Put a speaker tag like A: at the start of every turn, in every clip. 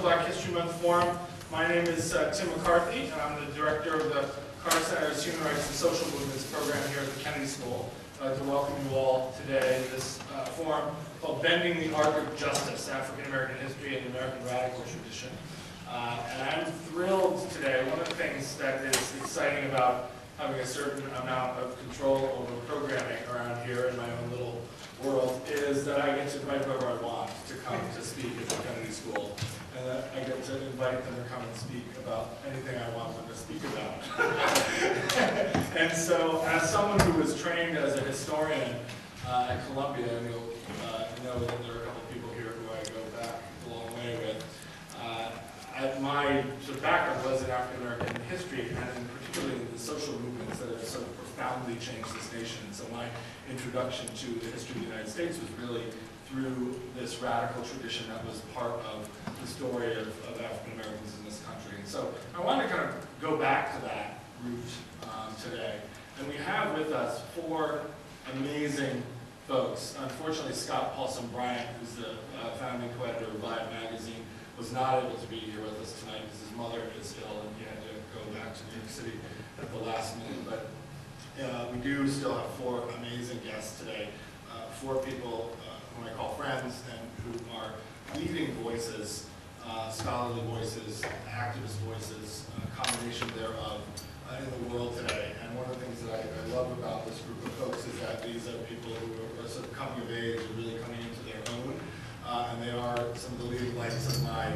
A: Black History Month Forum. My name is Tim McCarthy, and I'm the director of the Carr-Ryan Center's Human Rights and Social Movements program here at the Kennedy School. I'd like to welcome you all today to this forum called Bending the Arc of Justice, African American History and the American Radical Tradition. And I'm thrilled today. One of the things that is exciting about having a certain amount of control over programming around here in my own little world is that I get to invite whoever I want to come to speak at the Kennedy School. And that I get to invite them to come and speak about anything I want them to speak about. And so, as someone who was trained as a historian at Columbia, and you'll know that there are a couple of people here who I go back a long way with, my sort of background was in African American history, and particularly in the social movements that have sort of profoundly changed this nation. And so my introduction to the history of the United States was really through this radical tradition that was part of the story of African Americans in this country. And so I want to kind of go back to that root today. And we have with us four amazing folks. Unfortunately, Scott Poulson-Bryant, who's the founding co-editor of Vibe magazine, was not able to be here with us tonight because his mother is ill and he had to go back to New York City at the last minute. But we do still have four amazing guests today. Four people whom I call friends and who are leading voices, scholarly voices, activist voices, a combination thereof in the world today. And one of the things that I love about this group of folks is that these are people who are sort of coming of age and really coming into their own. And they are some of the leading lights of our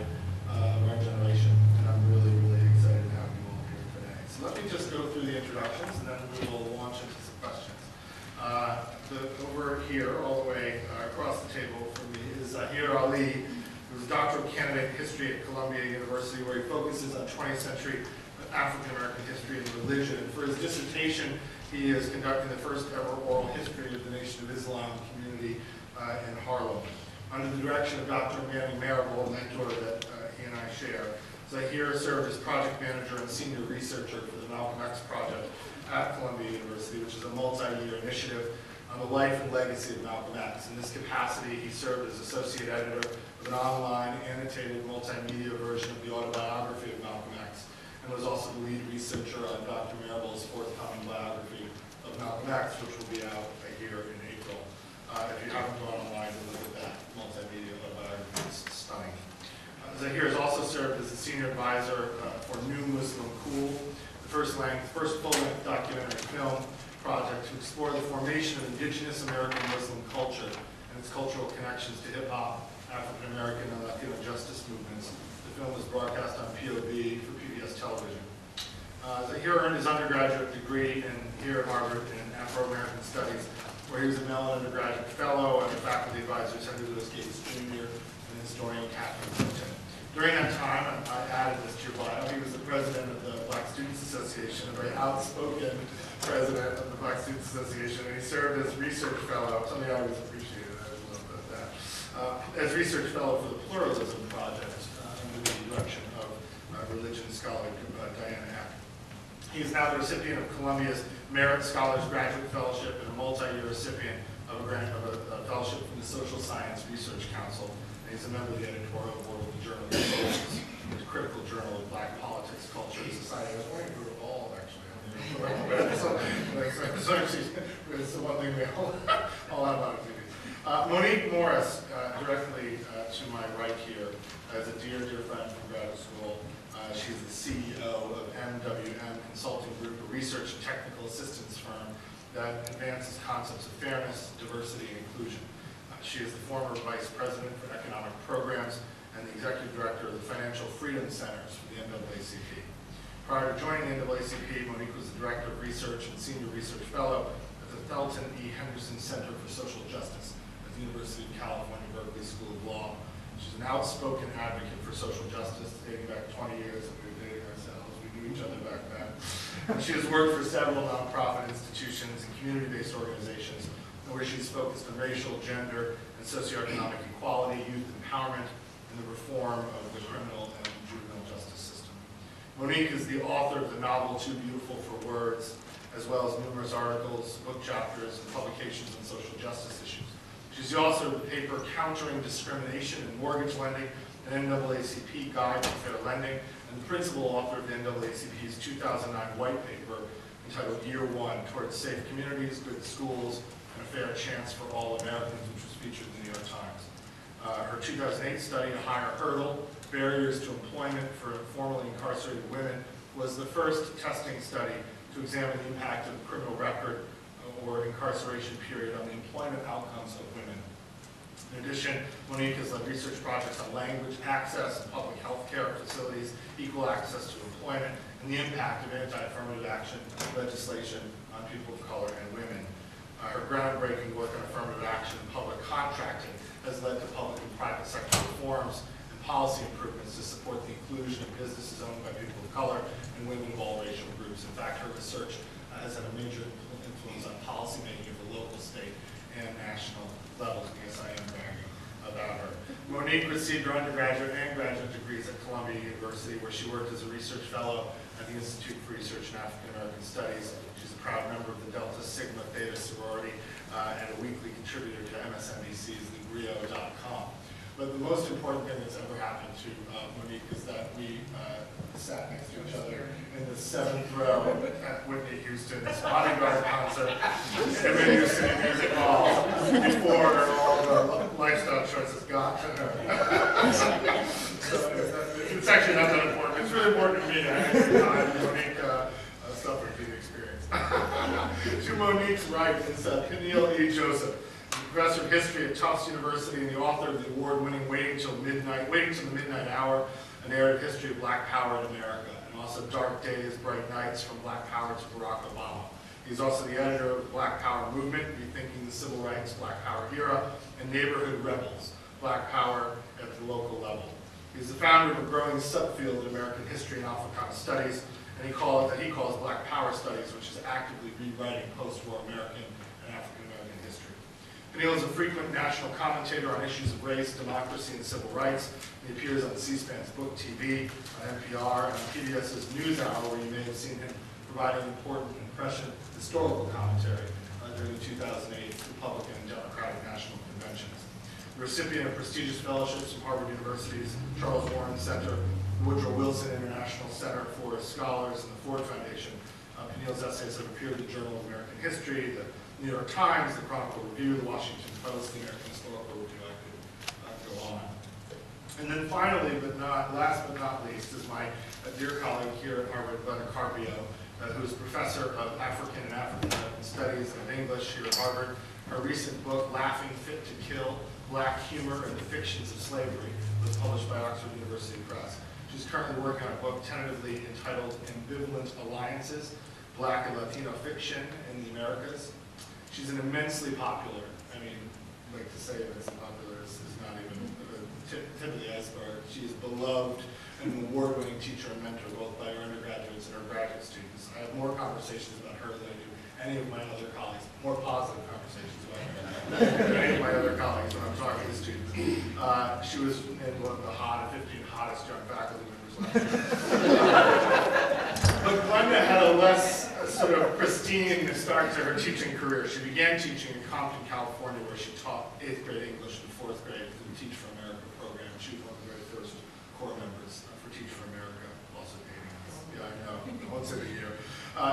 A: generation. And I'm really, really excited to have you all here today. So let me just go through the introductions, and then we will launch into some questions. Over here, all the way across the table from me, is Zaheer, who's a doctoral candidate in history at Columbia University, where he focuses on 20th century African American history and religion. And for his dissertation, he is conducting the first ever oral history of the Nation of Islam community in Harlem. Under the direction of Dr. Manning Marable, a mentor that he and I share, Zaheer served as project manager and senior researcher for the Malcolm X Project at Columbia University, which is a multi-year initiative on the life and legacy of Malcolm X. In this capacity, he served as associate editor of an online, annotated, multimedia version of the autobiography of Malcolm X, and was also the lead researcher on Dr. Marable's forthcoming biography of Malcolm X, which will be out here in April. If you haven't gone online to look at that multimedia autobiography, it's stunning. Zaheer has also served as a senior advisor for New Muslim Cool, the first full-length documentary film project to explore the formation of indigenous American Muslim culture and its cultural connections to hip-hop, African American, and Latino justice movements. The film was broadcast on POV for PBS television. Zaheer earned his undergraduate degree here at Harvard in Afro-American Studies, where he was a Mellon undergraduate fellow and a faculty advisor to Senator Lewis Gates Jr. and historian Catherine Clinton. During that time, I added this to your bio, he was the president of the Black Students Association, a very outspoken president of the Black Students Association, and he served as research fellow, something I always appreciated, I always loved that, as research fellow for the Pluralism Project under the direction of religion scholar Diana Eck. He is now the recipient of Columbia's Merit Scholars Graduate Fellowship and a multi-year recipient of a fellowship from the Social Science Research Council. And he's a member of the editorial board of the Journal of Resources, the critical journal of Black politics, culture, and society. I was wondering if we were all actually on the it's the one thing we all have on TV. Monique Morris, directly to my right here, is a dear, dear friend from graduate school. She's the CEO of MWM Consulting Group, a research and technical assistance firm that advances concepts of fairness, diversity, and inclusion. She is the former vice president for economic programs and the executive director of the Financial Freedom Centers for the NAACP. Prior to joining the NAACP, Monique was the director of research and senior research fellow at the Felton E. Henderson Center for Social Justice at the University of California, Berkeley School of Law. She's an outspoken advocate for social justice, dating back 20 years that we were dating ourselves. We knew each other back then. And she has worked for several nonprofit institutions and community-based organizations where she's focused on racial, gender, and socioeconomic equality, youth empowerment, and the reform of the criminal and juvenile justice system. Monique is the author of the novel Too Beautiful for Words, as well as numerous articles, book chapters, and publications on social justice issues. She's the author of the paper Countering Discrimination in Mortgage Lending an NAACP guide to fair lending, and the principal author of the NAACP's 2009 white paper entitled Year One, Towards Safe Communities, Good Schools, and a Fair Chance for All Americans, which was featured in the New York Times. Her 2008 study, A Higher Hurdle, Barriers to Employment for Formerly Incarcerated Women, was the first testing study to examine the impact of the criminal record or incarceration period on the employment outcomes of women. In addition, Monique has led research projects on language access and public health care facilities, equal access to employment, and the impact of anti-affirmative action legislation on people of color and women. Her groundbreaking work on affirmative action and public contracting has led to public and private sector reforms and policy improvements to support the inclusion of businesses owned by people of color and women of all racial groups. In fact, her research has had a major influence on policymaking at the local, state, and national levels. I guess I am bragging about her. Monique received her undergraduate and graduate degrees at Columbia University, where she worked as a research fellow at the Institute for Research in African American Studies. She's a proud member of the Delta Sigma Theta sorority and a weekly contributor to MSNBC's TheGrio.com. But the most important thing that's ever happened to Monique is that we sat next to each other in the 7th row at Whitney Houston's Bodyguard concert in the Houston Music Hall before all the lifestyle choices got to her. So it's actually not that important. It's really important to me that Monique suffered the experience. To Monique's right is Peniel E. Joseph, professor of history at Tufts University and the author of the award-winning Waiting Till the Midnight Hour, a narrative history of Black Power in America, and also Dark Days, Bright Nights, from Black Power to Barack Obama. He's also the editor of the Black Power Movement, Rethinking the Civil Rights Black Power Era, and Neighborhood Rebels, Black Power at the Local Level. He's the founder of a growing subfield in American history and Africana studies, and he calls Black Power Studies, which is actively rewriting post-war American and African-American history. Peniel is a frequent national commentator on issues of race, democracy, and civil rights. He appears on C-SPAN's Book TV, on NPR, and on PBS's NewsHour, where you may have seen him providing important and prescient historical commentary during the 2008 Republican and Democratic National Conventions. The recipient of prestigious fellowships from Harvard University's Charles Warren Center, Woodrow Wilson International Center for Scholars, and the Ford Foundation, Peniel's essays have appeared in the Journal of American History, the New York Times, the Chronicle Review, the Washington Post, the American Historical Review. I could go on. And then finally, last but not least, is my dear colleague here at Harvard, Glenda Carpio, who is professor of African and African American Studies and English here at Harvard. Her recent book, Laughing Fit to Kill, Black Humor and the Fictions of Slavery, was published by Oxford University Press. She's currently working on a book tentatively entitled Ambivalent Alliances, Black and Latino Fiction in the Americas. She's an immensely popular, I mean, like to say immensely popular is not even tip of the iceberg. She is beloved and an award-winning teacher and mentor both by her undergraduates and her graduate students. I have more conversations about her than I do any of my other colleagues, more positive conversations about her than any of my other colleagues when I'm talking to students. She was in one of the 15 hottest young faculty members last year. But Glenda had a less sort of pristine start to her teaching career. She began teaching in Compton, California, where she taught 8th grade English and 4th grade through the Teach for America program. She was one of the very first core members for Teach for America, also dating us. Yeah, I know, once in a year.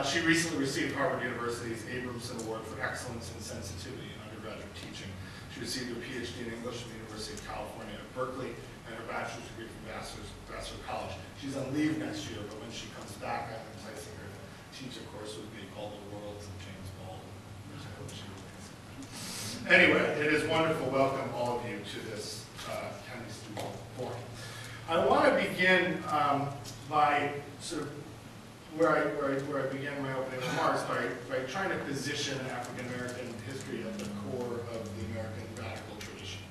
A: She recently received Harvard University's Abramson Award for Excellence in Sensitivity in undergraduate teaching. She received her PhD in English from the University of California at Berkeley and her bachelor's degree from Vassar College. She's on leave next year, but when she comes back, I'm enticing her to teach a course with me called The Worlds of James Baldwin, which I hope she will consider. Anyway, it is wonderful. Welcome all of you to this County Student Forum. I want to begin by sort of where I began my opening remarks by trying to position African American history at the core of the American radical tradition.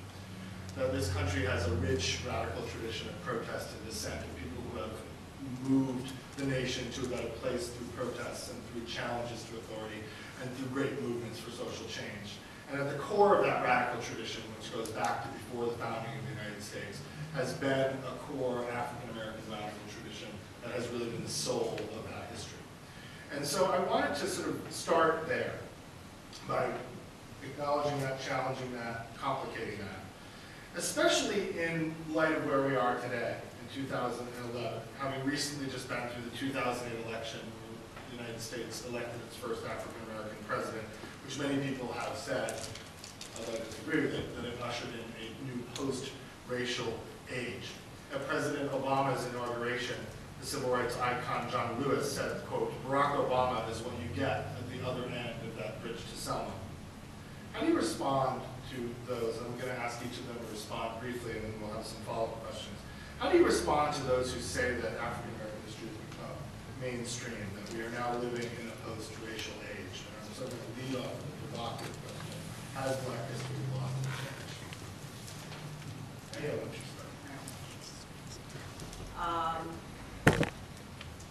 A: That this country has a rich radical tradition of protest and dissent, of people who have moved the nation to a better place through protests and through challenges to authority and through great movements for social change. And at the core of that radical tradition, which goes back to before the founding of the United States, has been a core African American radical tradition that has really been the soul of that history. And so I wanted to sort of start there by acknowledging that, challenging that, complicating that. especially in light of where we are today in 2011, having recently just been through the 2008 election, where the United States elected its first African-American president, which many people have said, although I disagree with it, that it ushered in a new post-racial age. At President Obama's inauguration, the civil rights icon John Lewis said, quote, "Barack Obama is what you get at the other end of that bridge to Selma." How do you respond to those? I'm going to ask each of them to respond briefly, and then we'll have some follow-up questions. How do you respond to those who say that African-American history has become mainstream, that we are now living in a post-racial age? And I'm sort of going to lead off with a provocative question. Has Black history lost its edge? Hey, what's your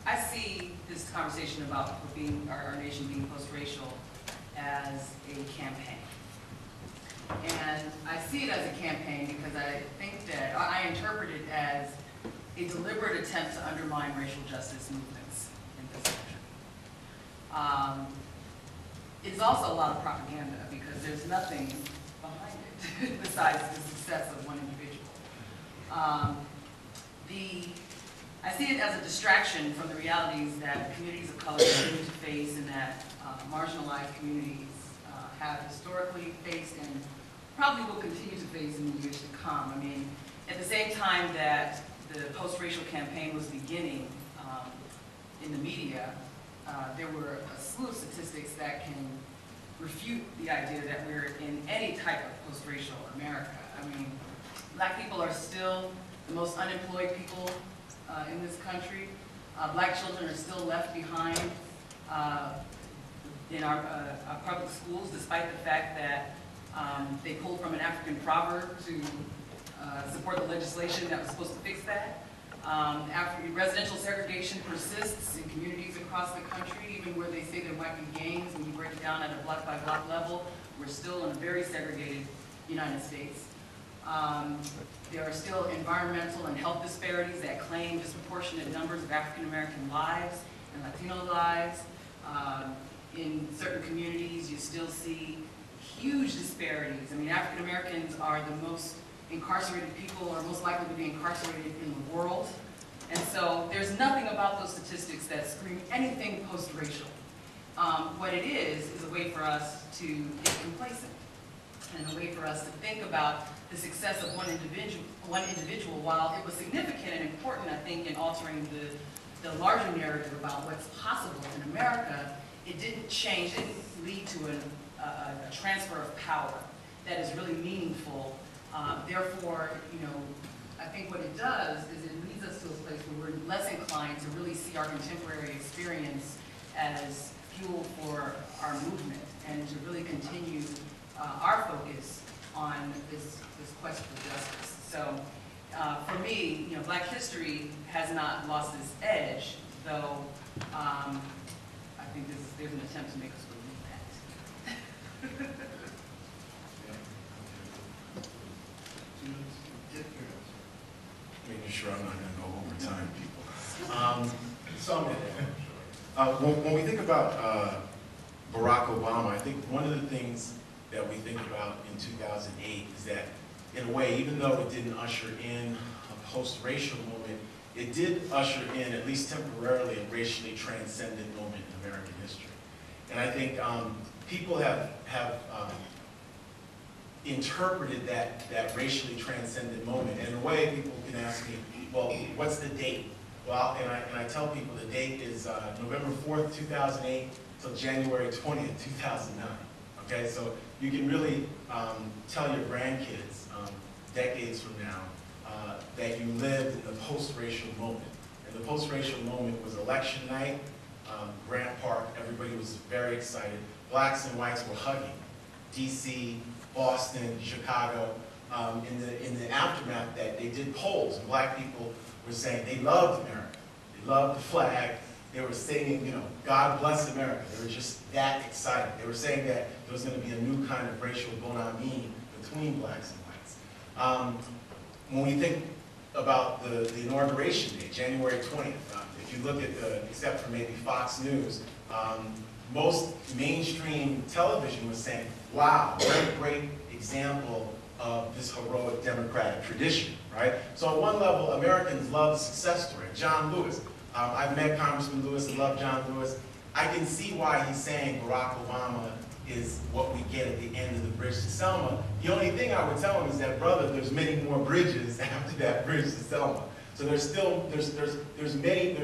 B: I see this conversation about our nation being post-racial as a campaign. And I see it as a campaign because I think that, I interpret it as a deliberate attempt to undermine racial justice movements in this country. It's also a lot of propaganda because there's nothing behind it besides the success of one individual. I see it as a distraction from the realities that communities of color continue to face and that marginalized communities have historically faced and probably will continue to face in the years to come. I mean, at the same time that the post-racial campaign was beginning in the media, there were a slew of statistics that can refute the idea that we're in any type of post-racial America. I mean, Black people are still the most unemployed people in this country. Black children are still left behind in our public schools, despite the fact that they pulled from an African proverb to support the legislation that was supposed to fix that. Residential segregation persists in communities across the country, even where they say there might be gains. When you break it down at a block-by-block level, we're still in a very segregated United States. There are still environmental and health disparities that claim disproportionate numbers of African American lives and Latino lives. In certain communities, you still see huge disparities. I mean, African Americans are the most incarcerated people, or most likely to be incarcerated in the world. And so there's nothing about those statistics that scream anything post-racial. What it is a way for us to get complacent, and a way for us to think about the success of one individual, while it was significant and important, I think, in altering the larger narrative about what's possible in America. It didn't change, it didn't lead to a transfer of power that is really meaningful. Therefore, you know, I think what it does is it leads us to a place where we're less inclined to really see our contemporary experience as fuel for our movement, and to really continue our focus on this quest for justice. So for me, you know, Black history has not lost its edge, though I think there's an attempt to make us believe that.
C: Making sure I'm not going to go over time, people. When we think about Barack Obama, I think one of the things that we think about in 2008 is that, in a way, even though it didn't usher in a post-racial moment, it did usher in, at least temporarily, a racially transcendent moment in American history. And I think people have interpreted that racially transcendent moment. And in a way, people can ask me, well, what's the date? Well, and I tell people the date is November 4th, 2008 till January 20th, 2009. Okay, so you can really tell your grandkids decades from now that you lived in the post-racial moment. And the post-racial moment was election night, Grant Park, everybody was very excited. Blacks and whites were hugging. DC, Boston, Chicago, in the aftermath, that they did polls, and Black people were saying they loved America. They loved the flag. They were singing, you know, God bless America. They were just that excited. They were saying that there was going to be a new kind of racial bon ami between Blacks and whites. When we think about the inauguration date, January 20th, if you look at except for maybe Fox News, most mainstream television was saying, wow, what a great example of this heroic democratic tradition, right? So on one level, Americans love the success story. John Lewis, I've met Congressman Lewis and love John Lewis. I can see why he's saying Barack Obama is what we get at the end of the bridge to Selma. The only thing I would tell him is that, brother, there's many more bridges after that bridge to Selma. So there's many, you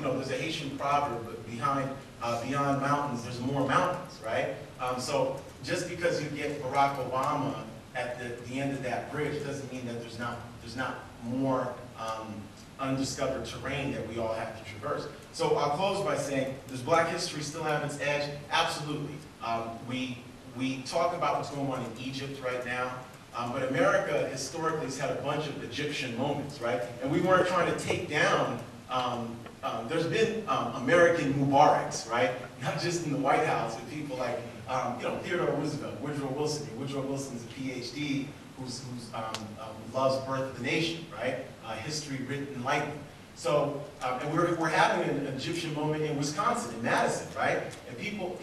C: know, there's a Haitian proverb, but beyond mountains, there's more mountains, right? So just because you get Barack Obama at the end of that bridge doesn't mean that there's not more undiscovered terrain that we all have to traverse. So I'll close by saying, does Black history still have its edge? Absolutely. We talk about what's going on in Egypt right now, but America historically has had a bunch of Egyptian moments, right? And we weren't trying to take down, there's been American Mubaraks, right? Not just in the White House, but people like, you know, Theodore Roosevelt, Woodrow Wilson. Woodrow Wilson's a PhD who loves Birth of the Nation, right? History written in lightning. So, and we're having an Egyptian moment in Wisconsin, in Madison, right? And people,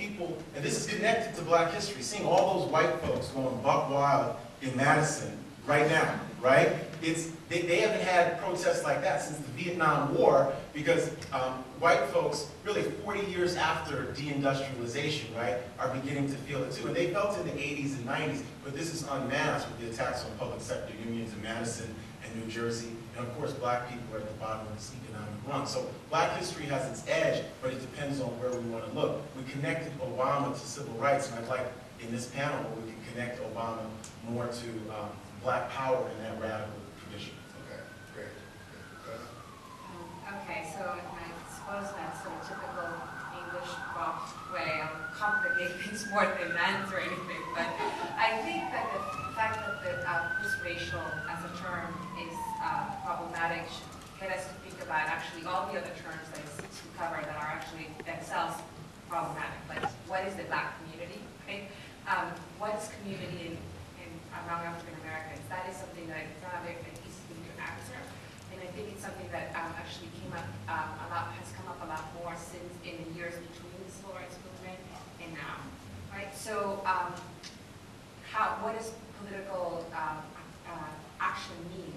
C: and this is connected to Black history, seeing all those white folks going buck wild in Madison right now, right? They haven't had protests like that since the Vietnam War, because white folks, really 40 years after deindustrialization, right, are beginning to feel it too. And they felt it in the 80s and 90s, but this is unmasked with the attacks on public sector unions in Madison and New Jersey. And of course, Black people are at the bottom of this economic rung. So Black history has its edge, but it depends on where we want to look. We connected Obama to civil rights, and I'd like in this panel where we can connect Obama more to Black power in that radical tradition.
A: Okay, great.
D: Okay, so I suppose that's a typical English box way of complicating things more than answer anything. But I think that the fact that the post-racial as a term is problematic should get us to think about actually all the other terms that it seeks to cover that are actually themselves problematic. Like, what is the Black community, right? What is community among African Americans? That is something that it's not a very easy thing to answer. And I think it's something that actually came up has come up a lot more since in the years between the civil rights movement and now, right? So, what does political action mean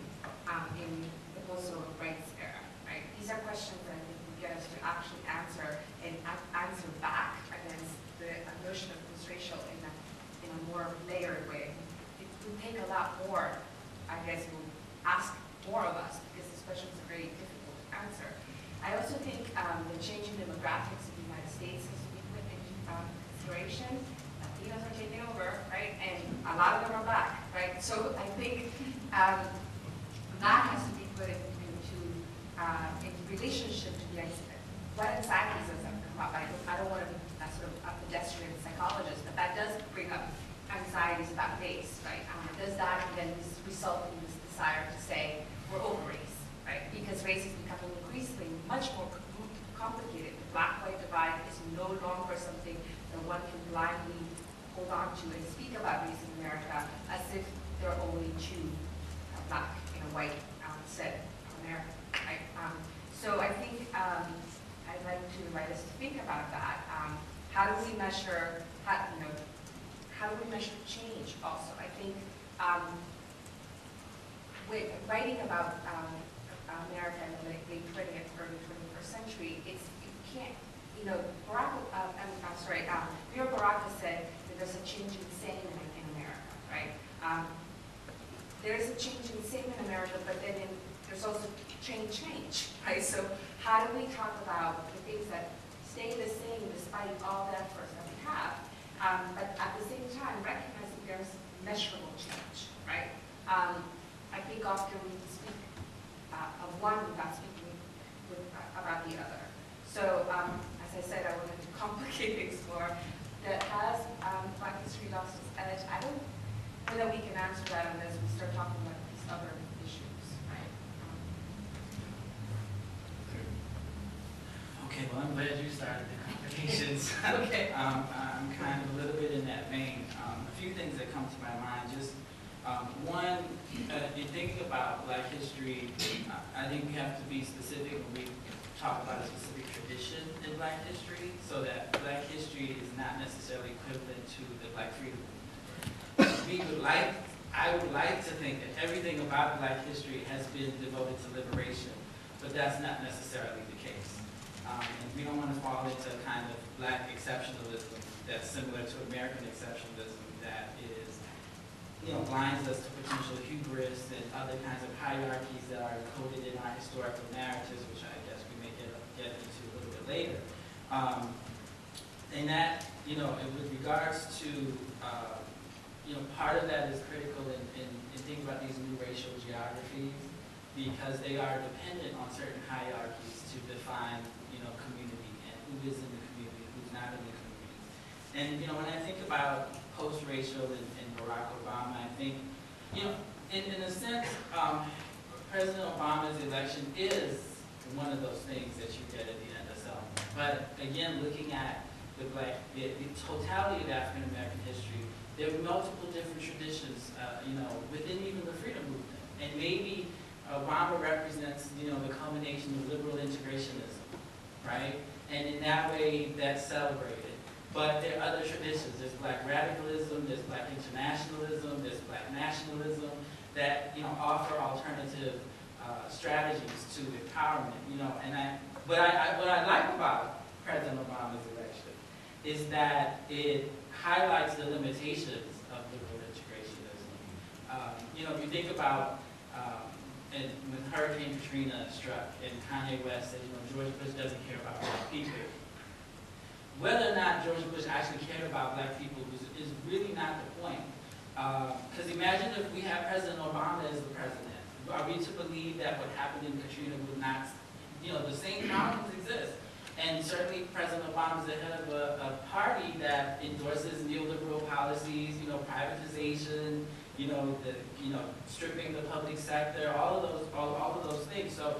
D: in the post-civil rights era, right? These are questions that I think will get us to actually answer and answer back against the notion of post-racial in a more layered way. It will take a lot more, I guess, will ask more of us because these questions are very difficult to answer. I also think the changing demographics of the United States has to be put into consideration. Latinos are taking over, right? And a lot of them are Black, right? So I think that has to be put into relationship to the idea. What anxieties does that come up? I don't want to be sort of a pedestrian psychologist, but that does bring up anxieties about race, right? Does that then result in this desire to say we're over race, right? Because race is becoming increasingly much more complicated. The Black-white divide is no longer something that one can blindly hold on to and speak about race in America as if there are only two, Black and a white set of America, right? So I think I'd like to invite us to think about that. How do we measure, how do we measure change also? I think writing about America in the late 20th, early 21st century, you can't, Barack, Mayor Barack said that there's a change in sentiment in America, right? There is a change in sentiment in America, but then there's also change, right? So how do we talk about the things that stay the same despite all the efforts that we have, but at the same time recognizing there's measurable change, right? I think often we speak of one without speaking about the other. So as I said, I wanted to complicate things more. That has Black history lost its edge? I don't know that we can answer that unless we start talking about these other issues, right?
E: Okay, well, I'm glad you started the complications.
B: Okay.
E: I'm kind of a little bit in that vein. A few things that come to my mind. Just one, you're thinking about Black history. I think we have to be specific when we talk about a specific tradition in Black history, so that Black history is not necessarily equivalent to the Black freedom movement. We would like I would like to think that everything about Black history has been devoted to liberation, but that's not necessarily the case. And we don't want to fall into a kind of Black exceptionalism that's similar to American exceptionalism that is, blinds us to potential hubris and other kinds of hierarchies that are encoded in our historical narratives, which I guess we may get into a little bit later. And that, with regards to, part of that is critical in thinking about these new racial geographies, because they are dependent on certain hierarchies to define, community and who is in the community, who's not in the community. And, when I think about post-racial and Barack Obama, I think, in a sense, President Obama's election is one of those things that you get at the end of something. But again, looking at the totality of African American history, there are multiple different traditions, within even the freedom movement. And maybe Obama represents, the culmination of liberal integrationism, right? And in that way, that's celebrated. But there are other traditions. There's Black radicalism, there's Black internationalism, there's Black nationalism that, offer alternative strategies to empowerment, And what I like about President Obama's election is that it highlights the limitations of liberal integrationism. If you think about and when Hurricane Katrina struck and Kanye West said, George Bush doesn't care about Black people. Whether or not George Bush actually cared about Black people is really not the point. Because imagine if we had President Obama as the president. Are we to believe that what happened in Katrina would not, the same problems exist? And certainly President Obama is the head of a party that endorses neoliberal policies, privatization, stripping the public sector, all of those things. So,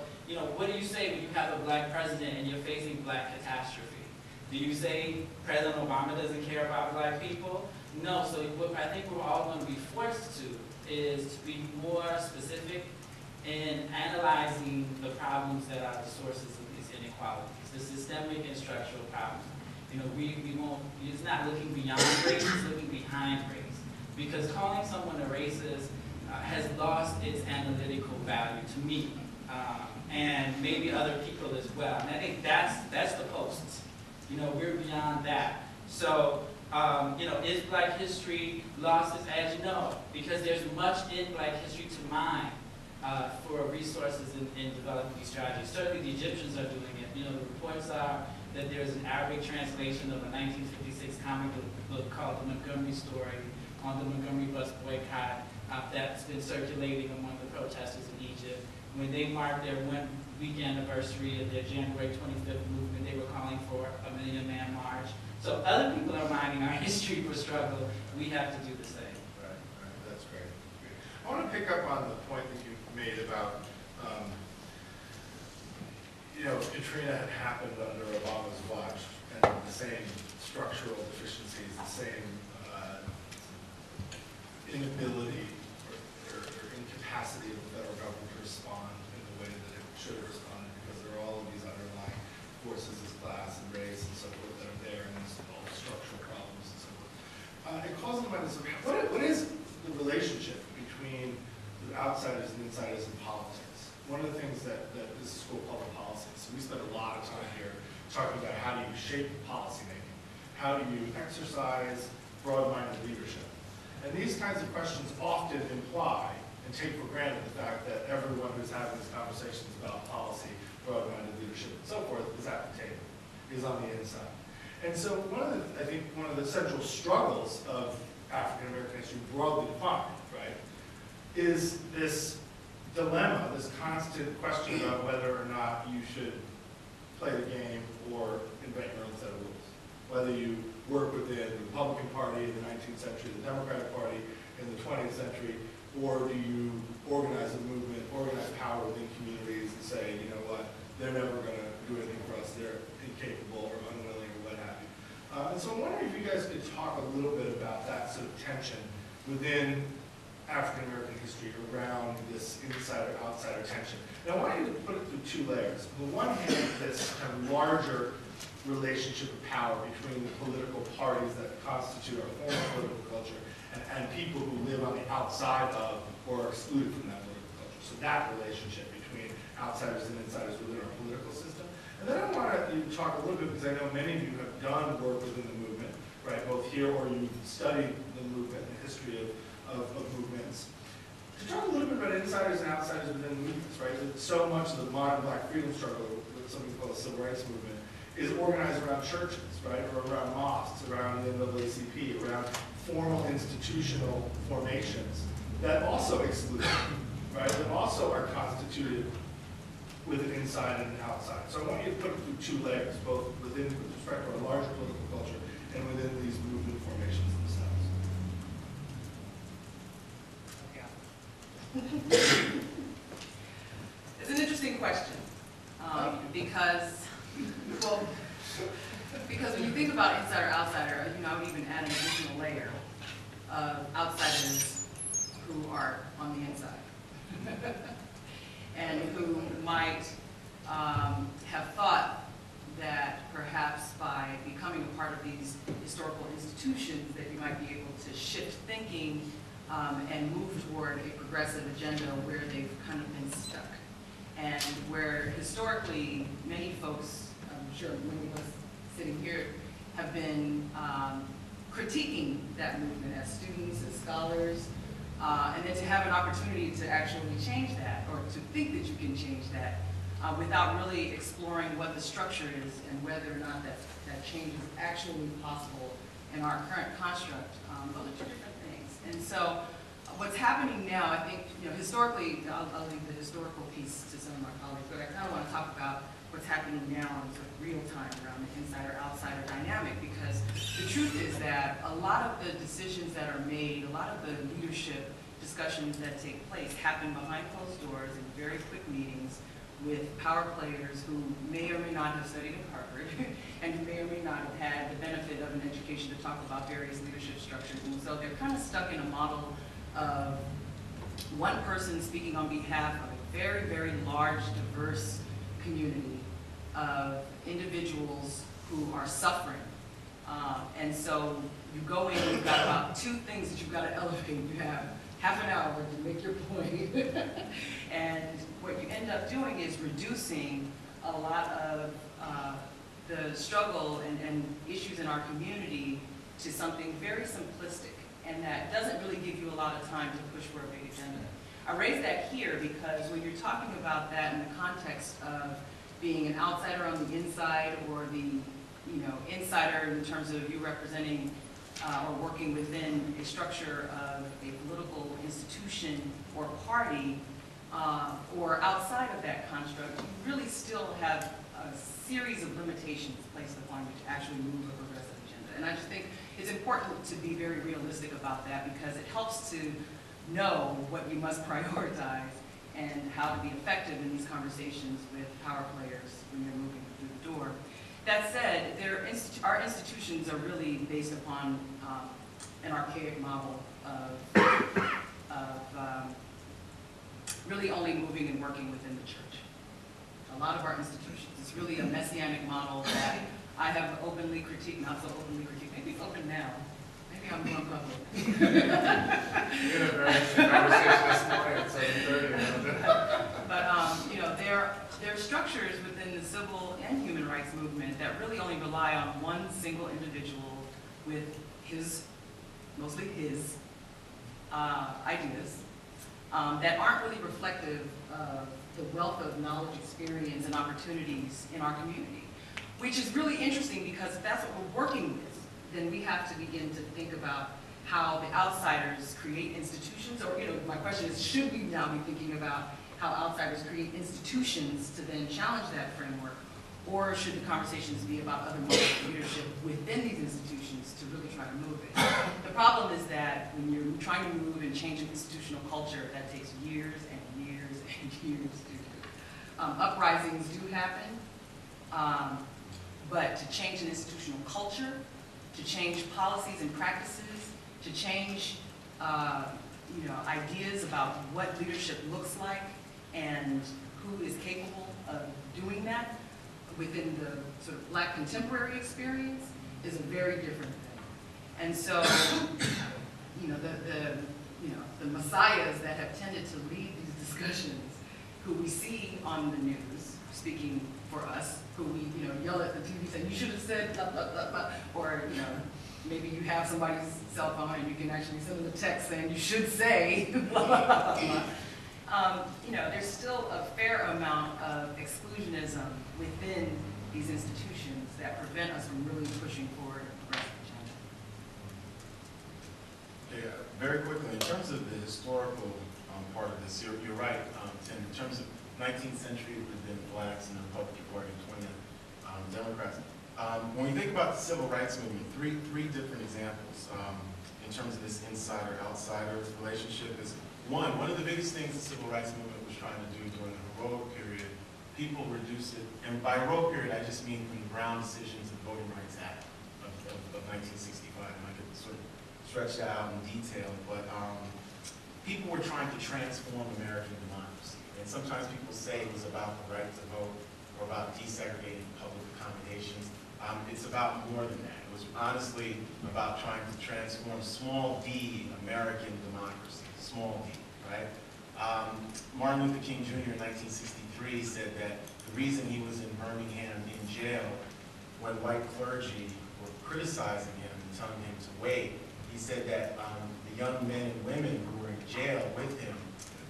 E: what do you say when you have a Black president and you're facing Black catastrophe? Do you say President Obama doesn't care about Black people? No. So what I think we're all going to be forced to is to be more specific in analyzing the problems that are the sources of these inequalities, the systemic and structural problems. We won't, it's not looking beyond race, it's looking behind race. Because calling someone a racist has lost its analytical value to me, and maybe other people as well. And I think that's the posts. We're beyond that. So, is Black history lost its edge? No, because there's much in Black history to mine for resources in developing these strategies. Certainly the Egyptians are doing it. The reports are that there's an Arabic translation of a 1956 comic book called The Montgomery Story on the Montgomery bus boycott that's been circulating among the protesters in Egypt. When they marked their 1 week anniversary of their January 25th movement, they were calling for a 1 million man march. So other people are mining our history for struggle. We have to do the same.
A: Right. That's great. I want to pick up on the point that you made about, Katrina had happened under Obama's watch, and the same structural deficiencies, the same inability or incapacity of the federal government to respond in the way that it should have responded, because there are all of these underlying forces as class and race and so forth that are there, and there's all the structural problems and so forth. It calls to mind this, what is the relationship between the outsiders and insiders in politics? One of the things that this is called public policy, so we spend a lot of time here talking about how do you shape policy making, how do you exercise broad-minded leadership. And these kinds of questions often imply and take for granted the fact that everyone who's having these conversations about policy, broad-minded leadership, and so forth is at the table, is on the inside. And so I think one of the central struggles of African American history, broadly defined, right, is this dilemma, this constant question about whether or not you should play the game or invent your own set of rules. Whether you work within the Republican Party in the 19th century, the Democratic Party in the 20th century, or do you organize a movement, organize power within communities and say, you know what, they're never going to do anything for us, they're incapable or unwilling or what have you. And so I'm wondering if you guys could talk a little bit about that sort of tension within African American history around this insider-outsider tension. Now I want you to put it through two layers. On the one hand, this kind of larger relationship of power between the political parties that constitute our formal political culture and people who live on the outside of or are excluded from that political culture. So that relationship between outsiders and insiders within our political system. And then I want to talk a little bit, because I know many of you have done work within the movement, right, both here or you've studied the movement and the history of movements. To talk a little bit about insiders and outsiders within movements, right? So much of the modern black freedom struggle, with something called the civil rights movement, is organized around churches, right? Or around mosques, around the NAACP, around formal institutional formations that also exclude, right? That also are constituted with an inside and an outside. So I want you to put it through two layers, both with respect to our larger political culture and within these movement formations themselves.
B: It's an interesting question, because when you think about insider, outsider, I would even add an additional layer of outsiders who are on the inside, and who might have thought that perhaps by becoming a part of these historical institutions that you might be able to shift thinking and move toward a progressive agenda where they've kind of been stuck. And where historically many folks, I'm sure many of us sitting here, have been critiquing that movement as students, as scholars, and then to have an opportunity to actually change that, or to think that you can change that, without really exploring what the structure is and whether or not that change is actually possible in our current construct. Those are two different things. And so what's happening now, I think, historically, I'll leave the historical piece to some of my colleagues, but I kind of want to talk about what's happening now in sort of real time around the insider-outsider dynamic, because the truth is that a lot of the decisions that are made, a lot of the leadership discussions that take place happen behind closed doors in very quick meetings with power players who may or may not have studied at Harvard and who may or may not have had the benefit of an education to talk about various leadership structures. And so they're kind of stuck in a model of one person speaking on behalf of a very, very large, diverse community of individuals who are suffering. And so you go in, you've got about two things that you've got to elevate. You have half an hour to make your point. And what you end up doing is reducing a lot of the struggle and issues in our community to something very simplistic, and that doesn't really give you a lot of time to push for a big agenda. I raise that here because when you're talking about that in the context of being an outsider on the inside, or the insider in terms of you representing or working within a structure of a political institution or party, or outside of that construct, you really still have a series of limitations placed upon you to actually move a progressive agenda. And I just think it's important to be very realistic about that, because it helps to know what you must prioritize and how to be effective in these conversations with power players when you're moving through the door. That said, our institutions are really based upon an archaic model of really only moving and working within the church. A lot of our institutions, it's really a messianic model that I have openly critiqued, not so openly critiqued, maybe open now. Maybe I'm more public.
A: We had a very interesting conversation this morning at 7:30.
B: But there are structures within the civil and human rights movement that really only rely on one single individual with mostly his ideas that aren't really reflective of the wealth of knowledge, experience, and opportunities in our community. Which is really interesting, because if that's what we're working with, then we have to begin to think about how the outsiders create institutions, or, my question is, should we now be thinking about how outsiders create institutions to then challenge that framework, or should the conversations be about other modes of leadership within these institutions to really try to move it? The problem is that when you're trying to move and change an institutional culture, that takes years and years and years to do. Uprisings do happen, but to change an institutional culture, to change policies and practices, to change ideas about what leadership looks like and who is capable of doing that, within the sort of Black contemporary experience is a very different thing. And so, the messiahs that have tended to lead these discussions, who we see on the news, speaking for us, who we, yell at the TV saying, you should have said blah, blah, blah, blah, or, maybe you have somebody's cell phone and you can actually send them a text saying you should say blah, blah, blah, blah. There's still a fair amount of exclusionism within these institutions that prevent us from really pushing forward a progressive agenda.
C: Yeah, very quickly, in terms of the historical part of this, you're right, Tim, in terms of 19th century within Blacks and the Republican Party, 20th Democrats. When we think about the civil rights movement, three different examples in terms of this insider-outsider relationship is one of the biggest things the civil rights movement was trying to do during the heroic period, people reduce it, and by heroic period I just mean from the Brown decisions and Voting Rights Act of 1965, and I could sort of stretch that out in detail, but people were trying to transform American democracy, and sometimes people say it was about the right to vote or about desegregating public accommodations. It's about more than that. It was honestly about trying to transform small d American democracy, small d, right? Martin Luther King Jr. in 1963 said that the reason he was in Birmingham in jail when white clergy were criticizing him and telling him to wait, he said that the young men and women who were in jail with him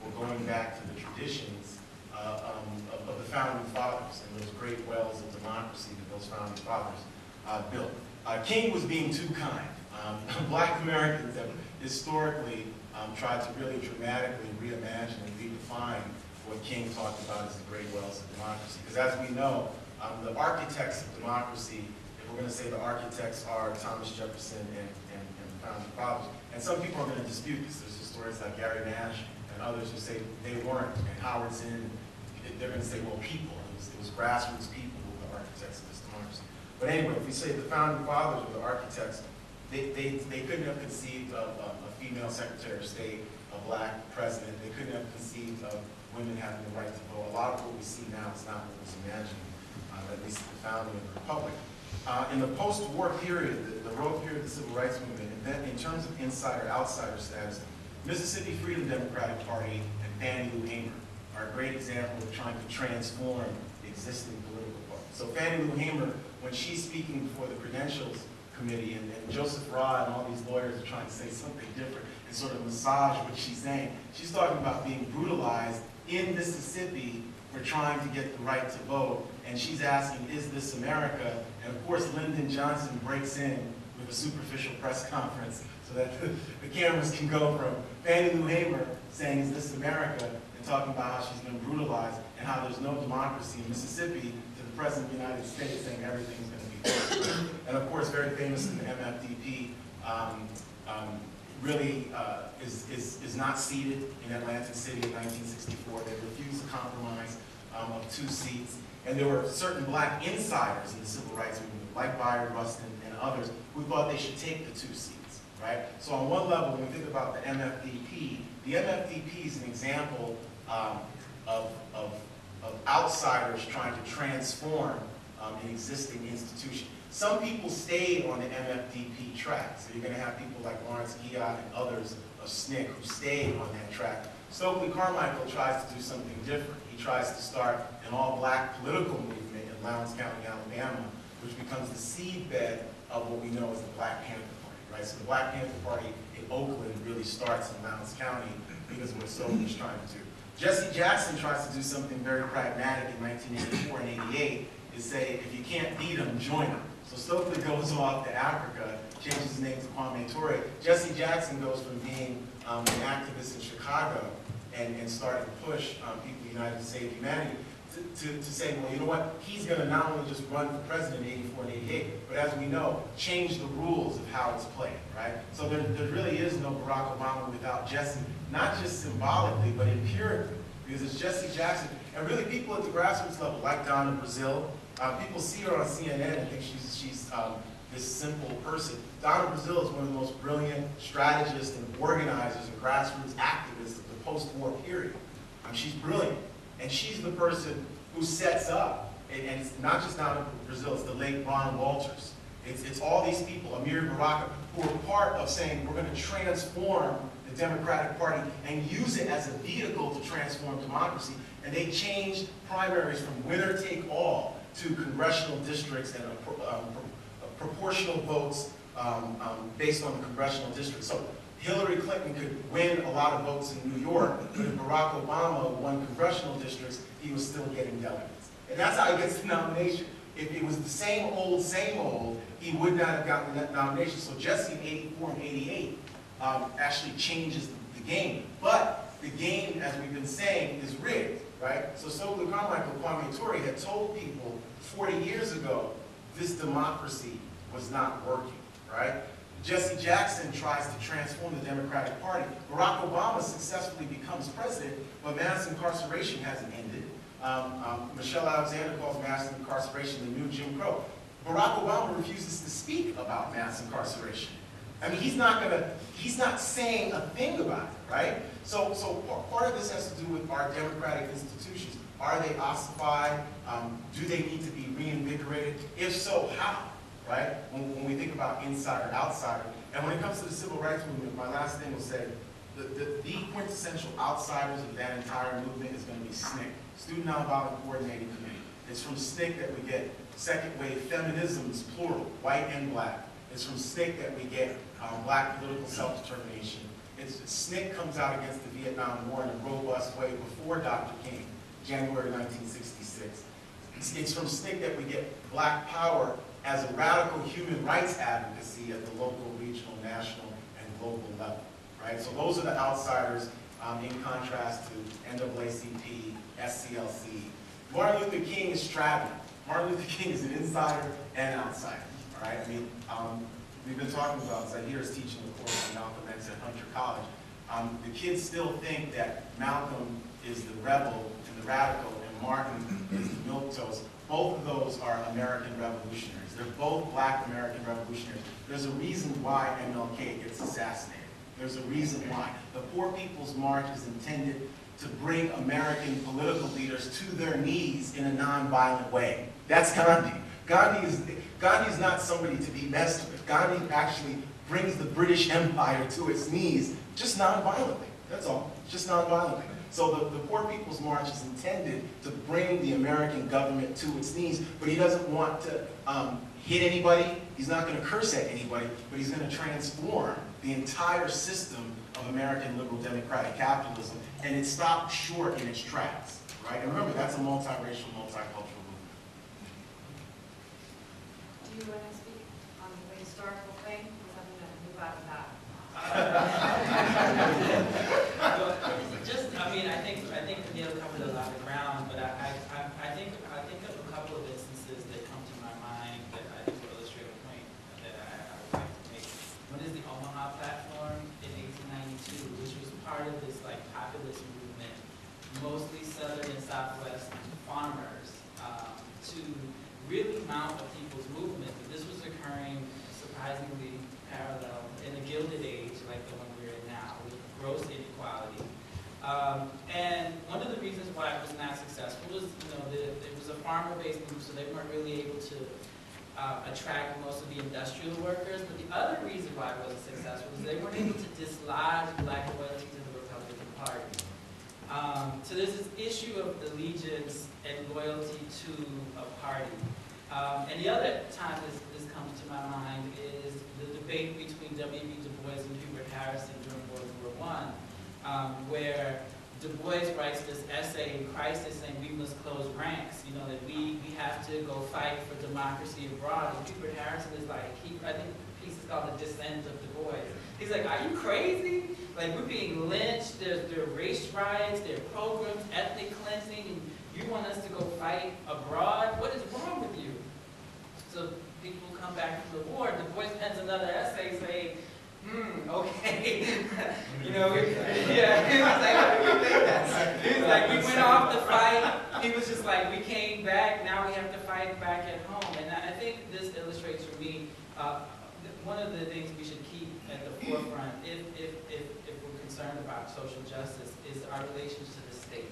C: were going back to the traditions of the Founding Fathers and those great wells of democracy that those Founding Fathers built. King was being too kind. Black Americans have historically tried to really dramatically reimagine and redefine what King talked about as the great wells of democracy. Because as we know, the architects of democracy, if we're going to say the architects are Thomas Jefferson and the Founding Fathers, and some people are going to dispute this. There's historians like Gary Nash and others who say they weren't, and Howard Zinn, they're going to say, well, people. It was grassroots people who were the architects of this democracy. But anyway, if we say the Founding Fathers were the architects, they couldn't have conceived of a female Secretary of State, a Black president. They couldn't have conceived of women having the right to vote. A lot of what we see now is not what was imagined, at least at the founding of the Republic. In the post-war period, the heroic period of the Civil Rights Movement, and then in terms of insider-outsider status, Mississippi Freedom Democratic Party and Fannie Lou Hamer are a great example of trying to transform the existing political party. So Fannie Lou Hamer, when she's speaking before the Credentials Committee, and Joseph Rod and all these lawyers are trying to say something different and sort of massage what she's saying, she's talking about being brutalized in Mississippi for trying to get the right to vote, and she's asking, is this America? And of course, Lyndon Johnson breaks in with a superficial press conference so that the cameras can go from Fannie Lou Hamer saying, is this America? And talking about how she's been brutalized and how there's no democracy in Mississippi, to the President of the United States saying everything's going to be good. And of course, very famous in the MFDP, really is not seated in Atlantic City in 1964. They refused the compromise of 2 seats. And there were certain Black insiders in the civil rights movement, like Byron Rustin and others, who thought they should take the 2 seats, right? So on one level, when we think about the MFDP is an example of outsiders trying to transform an existing institution. Some people stayed on the MFDP track. So you're going to have people like Lawrence Guillot and others of SNCC who stayed on that track. Stokely Carmichael tries to do something different. He tries to start an all-Black political movement in Lowndes County, Alabama, which becomes the seedbed of what we know as the Black Panther Party, right? So the Black Panther Party in Oakland really starts in Lowndes County because of what Stokely's trying to do. Jesse Jackson tries to do something very pragmatic in 1984 and 88, is say, if you can't beat them, join them. So Stokely goes off to Africa, changes his name to Kwame Ture. Jesse Jackson goes from being an activist in Chicago and starting to push People United to Save Humanity to say, well, you know what, he's going to not only just run for president in 84 and 88, but as we know, change the rules of how it's played, right? So there really is no Barack Obama without Jesse, not just symbolically, but empirically, because it's Jesse Jackson. And really people at the grassroots level, like Donna Brazile, people see her on CNN and think she's this simple person. Donna Brazile is one of the most brilliant strategists and organizers and grassroots activists of the post-war period. She's brilliant. And she's the person who sets up and it's not just down in Brazil, it's the late Ron Walters. It's all these people, Amir Baraka, who are part of saying we're going to transform the Democratic Party and use it as a vehicle to transform democracy. And they changed primaries from winner take all to congressional districts and proportional votes based on the congressional districts. So Hillary Clinton could win a lot of votes in New York, but if Barack Obama won congressional districts, he was still getting delegates. And that's how he gets the nomination. If it was the same old, he would not have gotten that nomination. So Jesse in 84 and 88 actually changes the game. But the game, as we've been saying, is rigged, right? So Stokely Carmichael, Kwame Ture had told people 40 years ago, this democracy was not working, right? Jesse Jackson tries to transform the Democratic Party. Barack Obama successfully becomes president, but mass incarceration hasn't ended. Michelle Alexander calls mass incarceration the new Jim Crow. Barack Obama refuses to speak about mass incarceration. I mean, he's not saying a thing about it, right? So part of this has to do with our democratic institutions. Are they ossified? Do they need to be reinvigorated? If so, how? Right? When we think about insider, outsider. And when it comes to the civil rights movement, my last thing will say, the quintessential outsiders of that entire movement is going to be SNCC, Student Nonviolent Coordinating Committee. It's from SNCC that we get second wave feminisms, plural, white and black. It's from SNCC that we get black political self-determination. SNCC comes out against the Vietnam War in a robust way before Dr. King, January 1966. It's from SNCC that we get black power as a radical human rights advocacy at the local, regional, national, and global level, right? So those are the outsiders in contrast to NAACP, SCLC. Martin Luther King is straddling. Martin Luther King is an insider and outsider, all right? I mean, we've been talking about Zaheer is teaching the course on Malcolm X at Hunter College. The kids still think that Malcolm is the rebel and the radical and Martin is the milquetoast. Both of those are American revolutionaries. They're both black American revolutionaries. There's a reason why MLK gets assassinated. There's a reason why. The Poor People's March is intended to bring American political leaders to their knees in a nonviolent way. That's Gandhi. Gandhi is not somebody to be messed with. Gandhi actually brings the British Empire to its knees, just nonviolently. That's all, just nonviolently. So the Poor People's March is intended to bring the American government to its knees, but he doesn't want to hit anybody. He's not going to curse at anybody, but he's going to transform the entire system of American liberal democratic capitalism, and it stopped short in its tracks, right? And remember, that's a multiracial, multicultural movement.
D: Do you want to speak on the historical thing? Because I'm going to move out of that.
E: I mean, I think Peniel covered a lot of ground, but I think of a couple of instances that come to my mind that I think will illustrate a point that I would like to make. One is the Omaha Platform in 1892, which was part of this like populist movement, mostly southern and southwest farmers, to really mount a people's movement. But this was occurring surprisingly parallel in the Gilded Age, like the one we're in now, with gross inequality. And one of the reasons why it was not successful was, it was a farmer-based movement, so they weren't really able to attract most of the industrial workers. But the other reason why it wasn't successful is they weren't able to dislodge black loyalty to the Republican Party. So there's this issue of allegiance and loyalty to a party. And the other time this comes to my mind is the debate between W.B. Du Bois and Hubert Harrison during World War I, where Du Bois writes this essay in Crisis saying we must close ranks, that we have to go fight for democracy abroad. And Hubert Harrison is like, I think the piece is called The Descent of Du Bois. He's like, are you crazy? Like, we're being lynched, there are race riots, there are programs, ethnic cleansing, and you want us to go fight abroad? What is wrong with you? So people come back from the war, Du Bois pens another essay saying, okay. He was like, what do you think that? He was like, we went off the fight. He was just like, we came back, now we have to fight back at home. And I think this illustrates for me, one of the things we should keep at the forefront, if we're concerned about social justice, is our relations to the state,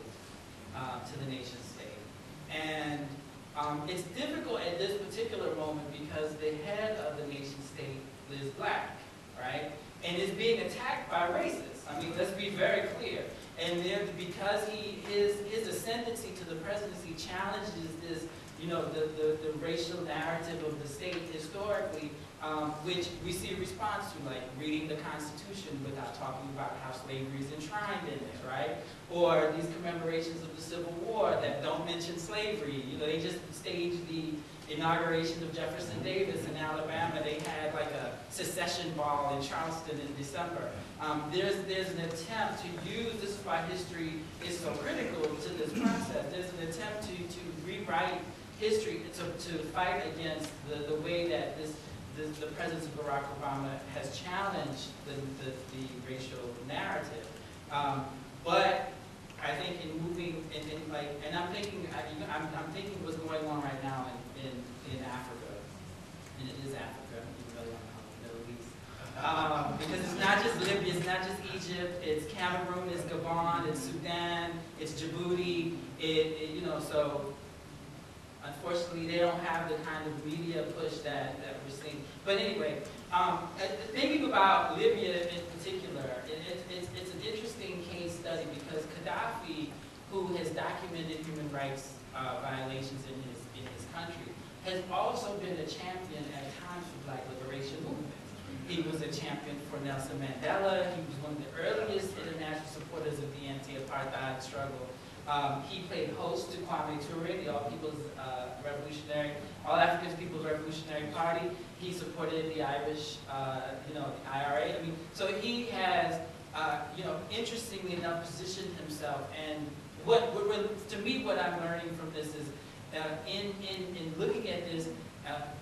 E: to the nation state. And It's difficult at this particular moment because the head of the nation state is black, right? And is being attacked by racists. I mean, let's be very clear. And because his ascendancy to the presidency challenges this, the racial narrative of the state historically, which we see a response to, like reading the Constitution without talking about how slavery is enshrined in it, right? Or these commemorations of the Civil War that don't mention slavery. They just staged the inauguration of Jefferson Davis in Alabama. They had like a secession ball in Charleston in December. There's an attempt to use, this is why history is so critical to this process, there's an attempt to rewrite history, to fight against the way that the presence of Barack Obama has challenged the racial narrative. But I think in moving, and I'm thinking what's going on right now in Africa, and it is Africa, even though I'm not the Middle East. Because it's not just Libya, it's not just Egypt, it's Cameroon, it's Gabon, it's Sudan, it's Djibouti, so unfortunately they don't have the kind of media push that we're seeing. But anyway, thinking about Libya in particular, it's an interesting case study because Gaddafi, who has documented human rights violations in his country, has also been a champion at times for black liberation movements. He was a champion for Nelson Mandela. He was one of the earliest international supporters of the anti-apartheid struggle. He played host to Kwame Ture, the All African People's Revolutionary Party. He supported the Irish, the IRA. I mean, so he has, interestingly enough, positioned himself. And to me, what I'm learning from this is, in looking at this,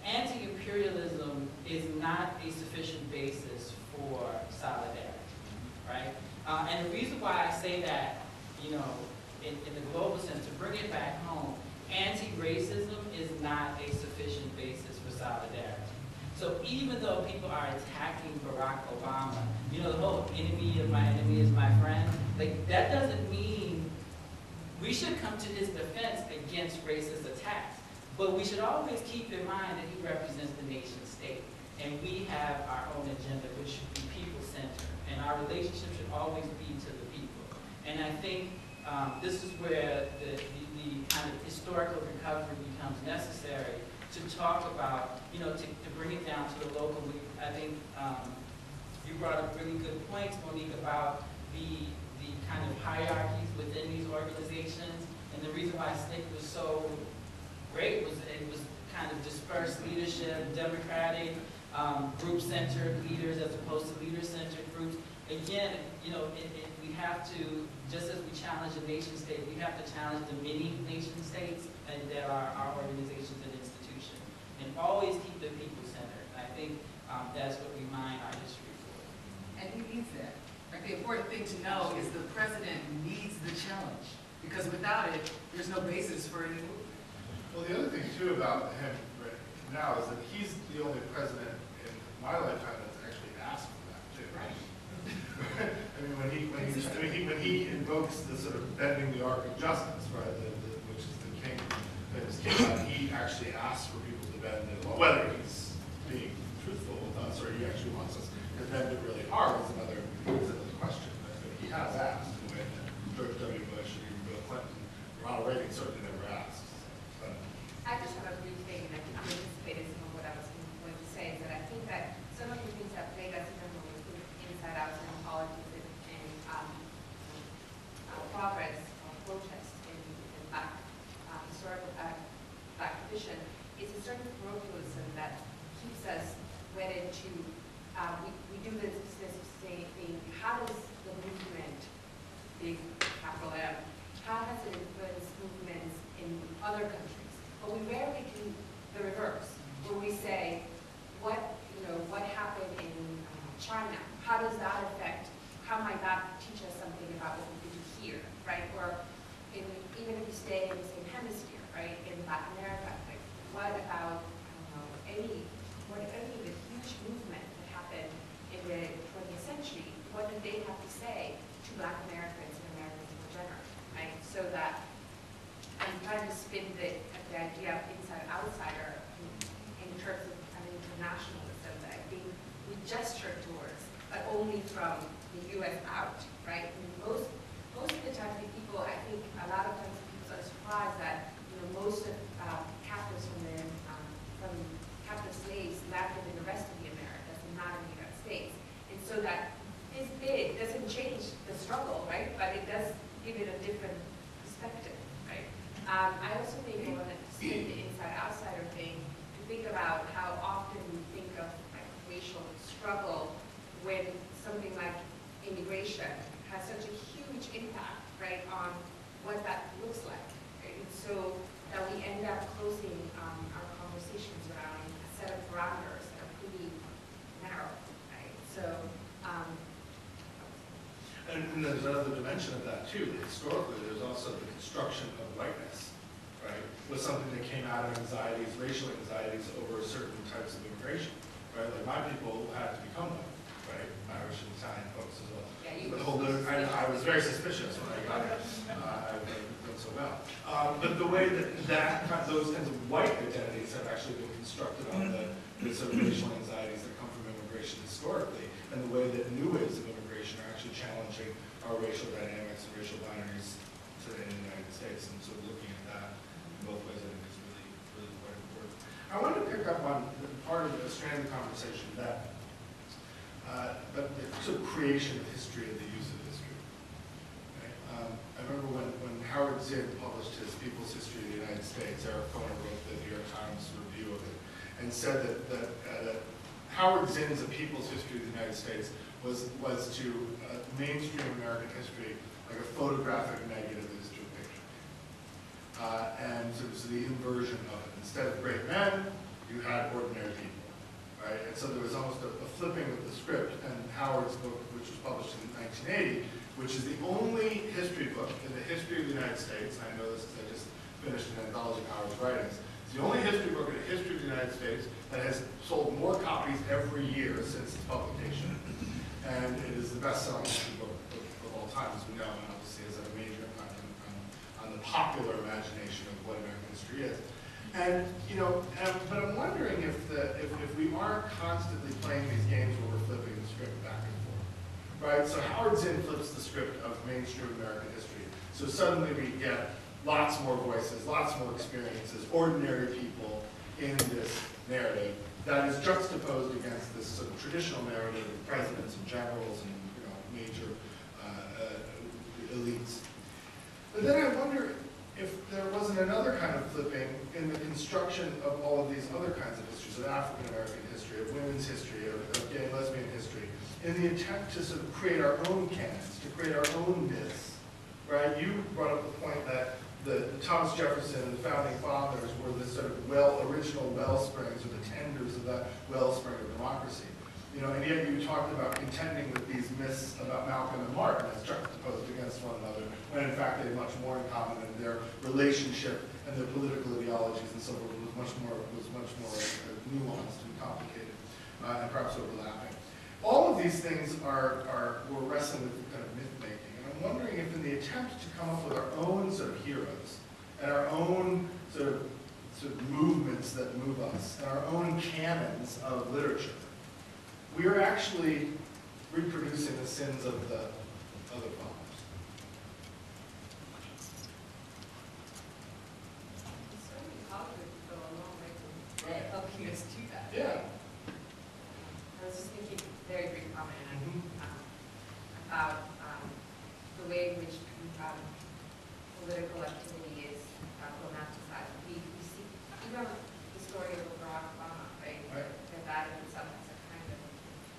E: anti-imperialism is not a sufficient basis for solidarity, right? And the reason why I say that, in the global sense, to bring it back home, anti-racism is not a sufficient basis for solidarity. So even though people are attacking Barack Obama, the whole enemy of my enemy is my friend, that doesn't mean we should come to his defense against racist attacks. But we should always keep in mind that he represents the nation state. And we have our own agenda, which should be people-centered. And our relationship should always be to the people. And I think this is where the kind of historical recovery becomes necessary to talk about, to bring it down to the local. I think you brought up really good points, Monique, about the kind of hierarchies within these organizations. And the reason why SNCC was so great was it was kind of dispersed leadership, democratic, group-centered leaders as opposed to leader-centered groups. Again, we have to, just as we challenge a nation state, we have to challenge the many nation states that are our organizations and institutions, and always keep the people centered. And I think that's what we mine our history for.
B: And he needs that. Like, the important thing to know is the president needs the challenge, because without it, there's no basis for any movement.
A: Well, the other thing too about him right now is that he's the only president in my lifetime that's actually asked for that too.
B: Right.
A: I mean, when he invokes the sort of bending the arc of justice, right, which is the king, he actually asks for people to bend the law. Whether he's being truthful with us or he actually wants us to bend it really hard is another question. But he has asked in a way that George W. Bush and even Bill Clinton, Ronald Reagan certainly never asked.
D: I just have a brief thing, and I think you anticipated some of what I was going to say, is that I think that some of the things that plague us even when we think inside out in politics and progress or protest in black historical black tradition is a certain parochialism that keeps us wedded to, we do this business of saying, how does the movement, big capital M, how has it influenced movements in other countries? But we rarely do the reverse, where we say, what happened in China? How does that affect, how might that teach us something about what we do here, right? Or even if you stay in the same hemisphere, right, in Latin America, like, what about, any of the huge movement that happened in the 20th century, what did they have to say to Black Americans and Americans in general, right? So that I'm trying to spin the idea only from the U.S. out, right? And most of the time, people, I think, a lot of times people are surprised that most of captives from captive slaves landed in the rest of the Americas and not in the United States. And so that this bid doesn't change the struggle, right? But it does give it a different perspective, right? I also think I want to spin the inside-outsider thing to think about how often we think of like racial struggle when something like immigration has such a huge impact, right, on what that looks like. Right? And so that we end up closing our conversations around a set of parameters that are pretty narrow, right? So,
A: and there's another dimension of that too. Historically, there's also the construction of whiteness, right? Was something that came out of anxieties, racial anxieties over certain types of immigration, right? Like my people had to become white, right? Irish and Italian folks as well.
D: yeah,
A: The whole, I was very suspicious when I got here. I've done so well. But the way that those kinds of white identities have actually been constructed on the sort of racial anxieties that come from immigration historically, and the way that new waves of immigration are actually challenging our racial dynamics and racial binaries today in the United States, and so looking at that in both ways, I think is really, really quite important. I wanted to pick up on part of the strand of the conversation that but the sort of creation of history and the use of history. Okay? I remember when Howard Zinn published his People's History of the United States, Eric Cohen wrote the New York Times review of it, and said that Howard Zinn's A People's History of the United States was to mainstream American history like a photographic negative is to a picture. And so it was the inversion of it. Instead of great men, you had ordinary people. Right? And so there was almost a flipping of the script, and Howard's book, which was published in 1980, which is the only history book in the history of the United States, and I know this because I just finished an anthology of Howard's writings, it's the only history book in the history of the United States that has sold more copies every year since its publication, and it is the best-selling history book of all time, as we know, and obviously has had a major impact on the popular imagination of what American history is. And but I'm wondering if we aren't constantly playing these games where we're flipping the script back and forth, right? So Howard Zinn flips the script of mainstream American history. So suddenly we get lots more voices, lots more experiences, ordinary people in this narrative that is juxtaposed against this sort of traditional narrative of presidents and generals and major elites. But then I wonder if there wasn't another kind of flipping in the construction of all of these other kinds of histories, of African-American history, of women's history, of gay and lesbian history, in the attempt to sort of create our own canons, to create our own myths, right? You brought up the point that the Thomas Jefferson and the founding fathers were the sort of original wellsprings, or the tenders of that wellspring of democracy. And yet you talked about contending with these myths about Malcolm and Martin as juxtaposed against one another, when in fact they had much more in common, and their relationship and their political ideologies and so forth was much more nuanced and complicated, and perhaps overlapping. All of these things were wrestling with kind of myth making, and I'm wondering if in the attempt to come up with our own sort of heroes and our own sort of movements that move us, and our own canons of literature, we are actually reproducing the sins of the other fathers.
D: certainly Hollywood could go a long way to
A: Right.
B: helping us do that.
A: Yeah.
D: I was just thinking, very brief comment about the way in which political activity is romanticized. We see, even the story of Barack Obama, right?
A: Right.
D: That in itself has a kind of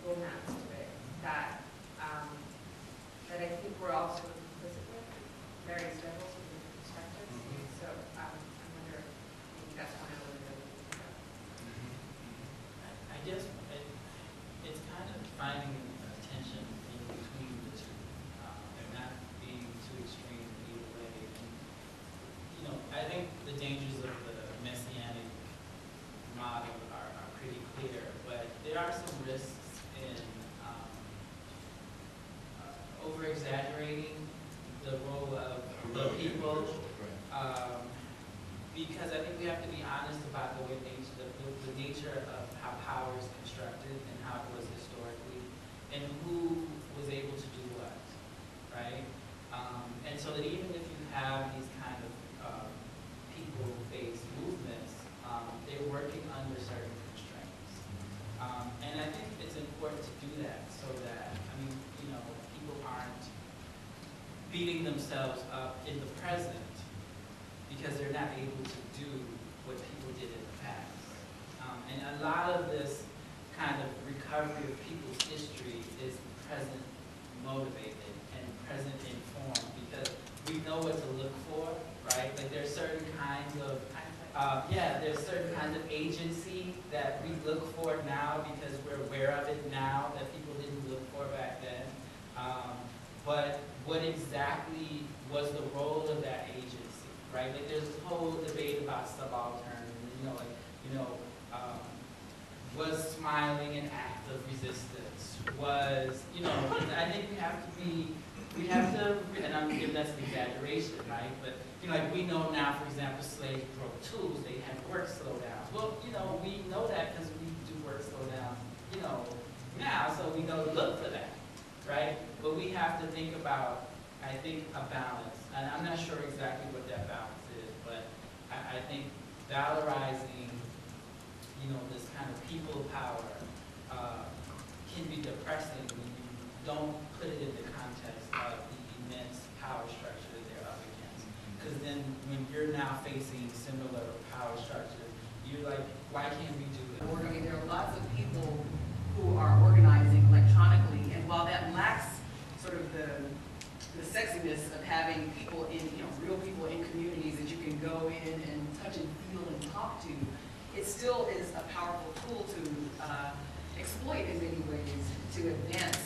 D: romance to it that I think we're also implicit with various levels of different perspectives. So I wonder, maybe that's one element that we can think about.
E: I guess it's kind of finding a tension in between the two, and not being too extreme either way. And, I think the dangers of the messianic model are pretty clear, but there are some risks in over-exaggerating the role of the people, because I think we have to be honest about the nature of how power is constructed and how it was historically. and who was able to do what, right? And so that even if you have these kind of people-based movements, they're working under certain constraints. And I think it's important to do that so that, I mean, you know, people aren't beating themselves up in the present because they're not able to do what people did in the past. And a lot of this kind of recovery of people's history is present motivated and present informed because we know what to look for, right? Like there's certain kinds of, there's certain kinds of agency that we look for now because we're aware of it now that people didn't look for back then. But what exactly was the role of that agency, right? Like there's this whole debate about subaltern, was smiling an act of resistance? Was, I think we have to, and I'm giving that's an exaggeration, right? But, like we know now, for example, slaves broke tools, they had work slowdowns. Well, we know that because we do work slowdowns, now, so we know to look for that, right? But we have to think about, I think, a balance. And I'm not sure exactly what that balance is, but I think valorizing, this kind of people power can be depressing when you don't put it in the context of the immense power structure that they're up against. Because then when you're now facing similar power structures, you're like, why can't we do it?
B: I mean, there are lots of people who are organizing electronically, and while that lacks sort of the sexiness of having people in, real people in communities that you can go in and touch and feel and talk to, it still is a powerful tool to exploit in many ways to advance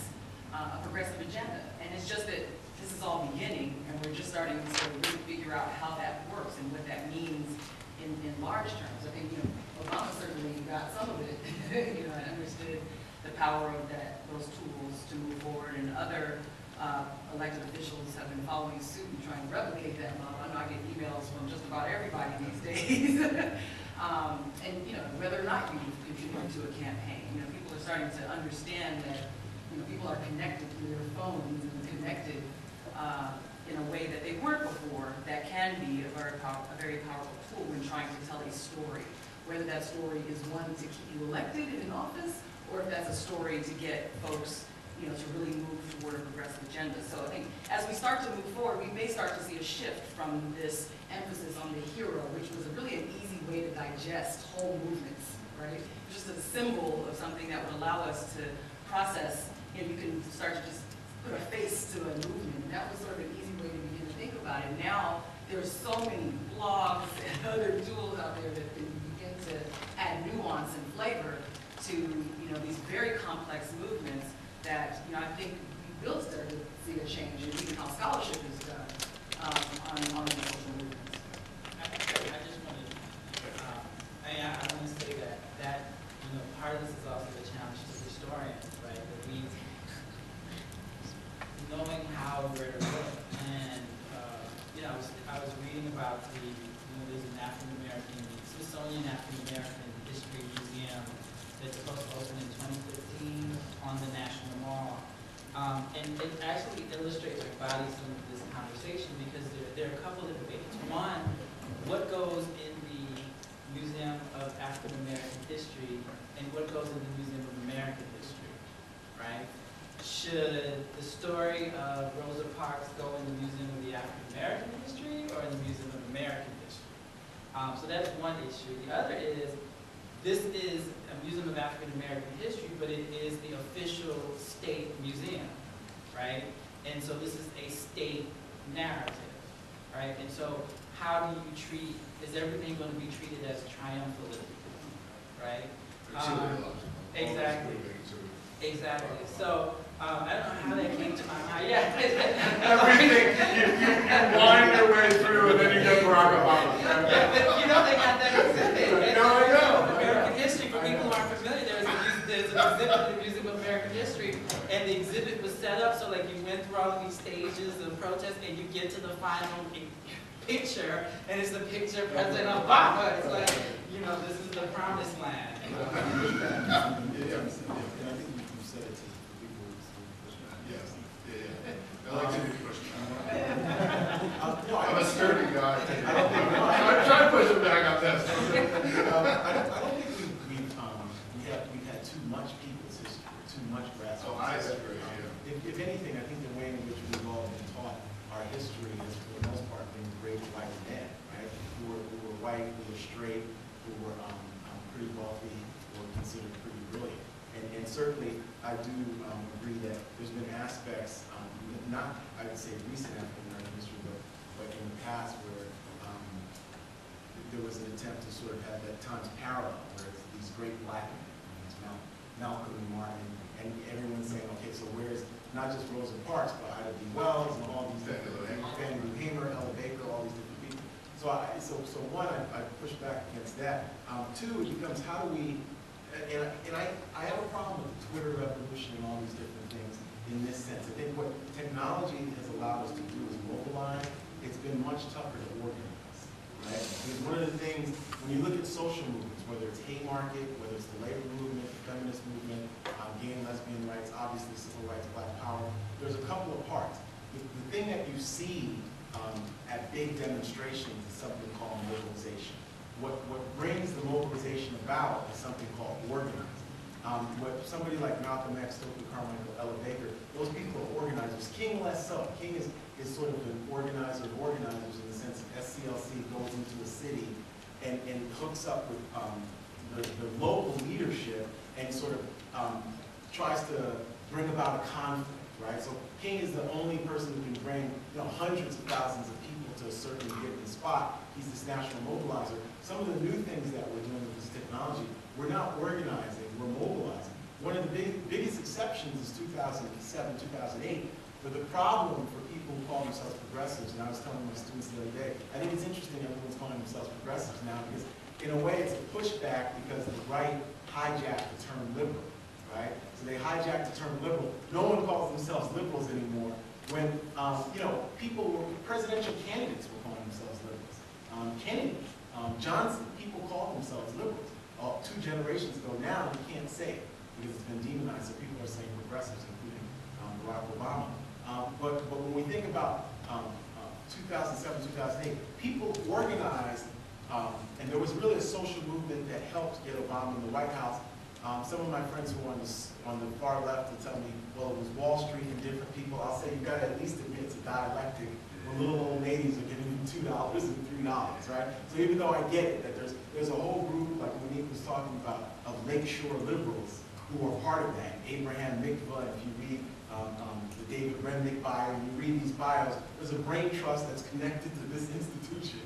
B: a progressive agenda. And it's just that this is all beginning, and we're just starting to sort of really figure out how that works and what that means in large terms. I think, Obama certainly got some of it, and understood the power of those tools to move forward, and other elected officials have been following suit and trying to replicate that model. I know I get emails from just about everybody these days. And whether or not you contribute to a campaign, people are starting to understand that people are connected through their phones and connected in a way that they weren't before. That can be a very powerful tool when trying to tell a story. Whether that story is one to keep you elected in office, or if that's a story to get folks to really move toward a progressive agenda. So I think as we start to move forward, we may start to see a shift from this emphasis on the hero, which was really an easy way to digest whole movements, right? Just a symbol of something that would allow us to process, you can start to just put a face to a movement. And that was sort of an easy way to begin to think about it. Now, there's so many blogs and other tools out there that can begin to add nuance and flavor to, these very complex movements that, I think we will start to see a change in even how scholarship is done on the social movements.
E: I just want to, I want to say that part of this is also a challenge to historians, right? That we, knowing how where to look, and I was reading about there's an Smithsonian African American History Museum that's supposed to open in 2015 on the National Mall. And it actually illustrates or embodies some of this conversation because there are a couple of debates. One, what goes in the Museum of African American History and what goes in the Museum of American History, right? Should the story of Rosa Parks go in the Museum of the African American History or in the Museum of American History? So that's one issue. The other is, this is a Museum of African American History, but it is the official state museum, right? And so this is a state narrative, right? And so how do you treat, is everything going to be treated as triumphalism, right? Exactly. Exactly. So I don't know how that came to my mind. Yeah.
A: Everything, you wind your way through and then you get Barack Obama.
E: Yeah, but they got that exhibit.
A: No, I know.
E: American History, for people who aren't familiar, there's an exhibit in the Museum of American History, and the exhibit was set up so like you went through all of these stages of protest and you get to the final picture, and it's the picture of President Obama. It's like, this is the promised land.
C: And I think you said it to people
A: Yes. Yeah. I like to be pushed back.
C: No,
A: I'm a sturdy guy.
C: I don't think, no,
A: Try to push him back on this.
C: I don't think we've had too much people's history, too much grassroots.
A: Oh, I
C: history.
A: agree, yeah.
C: If anything, I think the way in which we've all been taught our history is, for the most part, being great white men, right? Who were white, who were straight, who were pretty wealthy, or considered pretty brilliant. And certainly, I do agree that there's been aspects, not, I would say, recent African American history, but in the past where there was an attempt to sort of have that times parallel, where it's these great black men, it's Malcolm and Martin, and everyone's saying, okay, so where's not just Rosa Parks, but Ida B. Wells and all these different people, Fannie Lou Hamer, Ella Baker, all these different people. So one, I push back against that. Two, it becomes how do we, and I have a problem with the Twitter revolution and all these different things in this sense. I think what technology has allowed us to do is mobilize. It's been much tougher to organize, right? Because one of the things, when you look at social movements, whether it's Haymarket, whether it's the labor movement, the feminist movement, gay and lesbian rights, obviously civil rights, black power, there's a couple of parts. The thing that you see at big demonstrations is something called mobilization. What brings the mobilization about is something called organizing. What somebody like Malcolm X, Stokely Carmichael, Ella Baker, those people are organizers. King less so. King is sort of an organizer of organizers in the sense of SCLC goes into a city and hooks up with the local leadership and sort of tries to bring about a conflict, right? So King is the only person who can bring hundreds of thousands of people to a certain given spot. He's this national mobilizer. Some of the new things that we're doing with this technology, we're not organizing, we're mobilizing. One of the biggest exceptions is 2007, 2008. But the problem for people who call themselves progressives, and I was telling my students the other day, I think it's interesting everyone's calling themselves progressives now because in a way it's a pushback because the right hijacked the term liberal, right? So they hijacked the term liberal. No one calls themselves liberals anymore. When, presidential candidates were calling themselves liberals. Kennedy, Johnson, people call themselves liberals. 2 generations ago now, you can't say it because it's been demonized, so people are saying progressives, including Barack Obama. But when we think about 2007, 2008, people organized, and there was really a social movement that helped get Obama in the White House. Some of my friends who are on the far left will tell me, well, it was Wall Street and different people. I'll say you've got to at least admit it's a dialectic. When little old ladies are giving you $2 and $3, right? So even though I get it, that there's a whole group, like Monique was talking about, of Lakeshore liberals who are part of that. Abraham Mikva, if you read the David Remnick bio, and you read these bios, there's a brain trust that's connected to this institution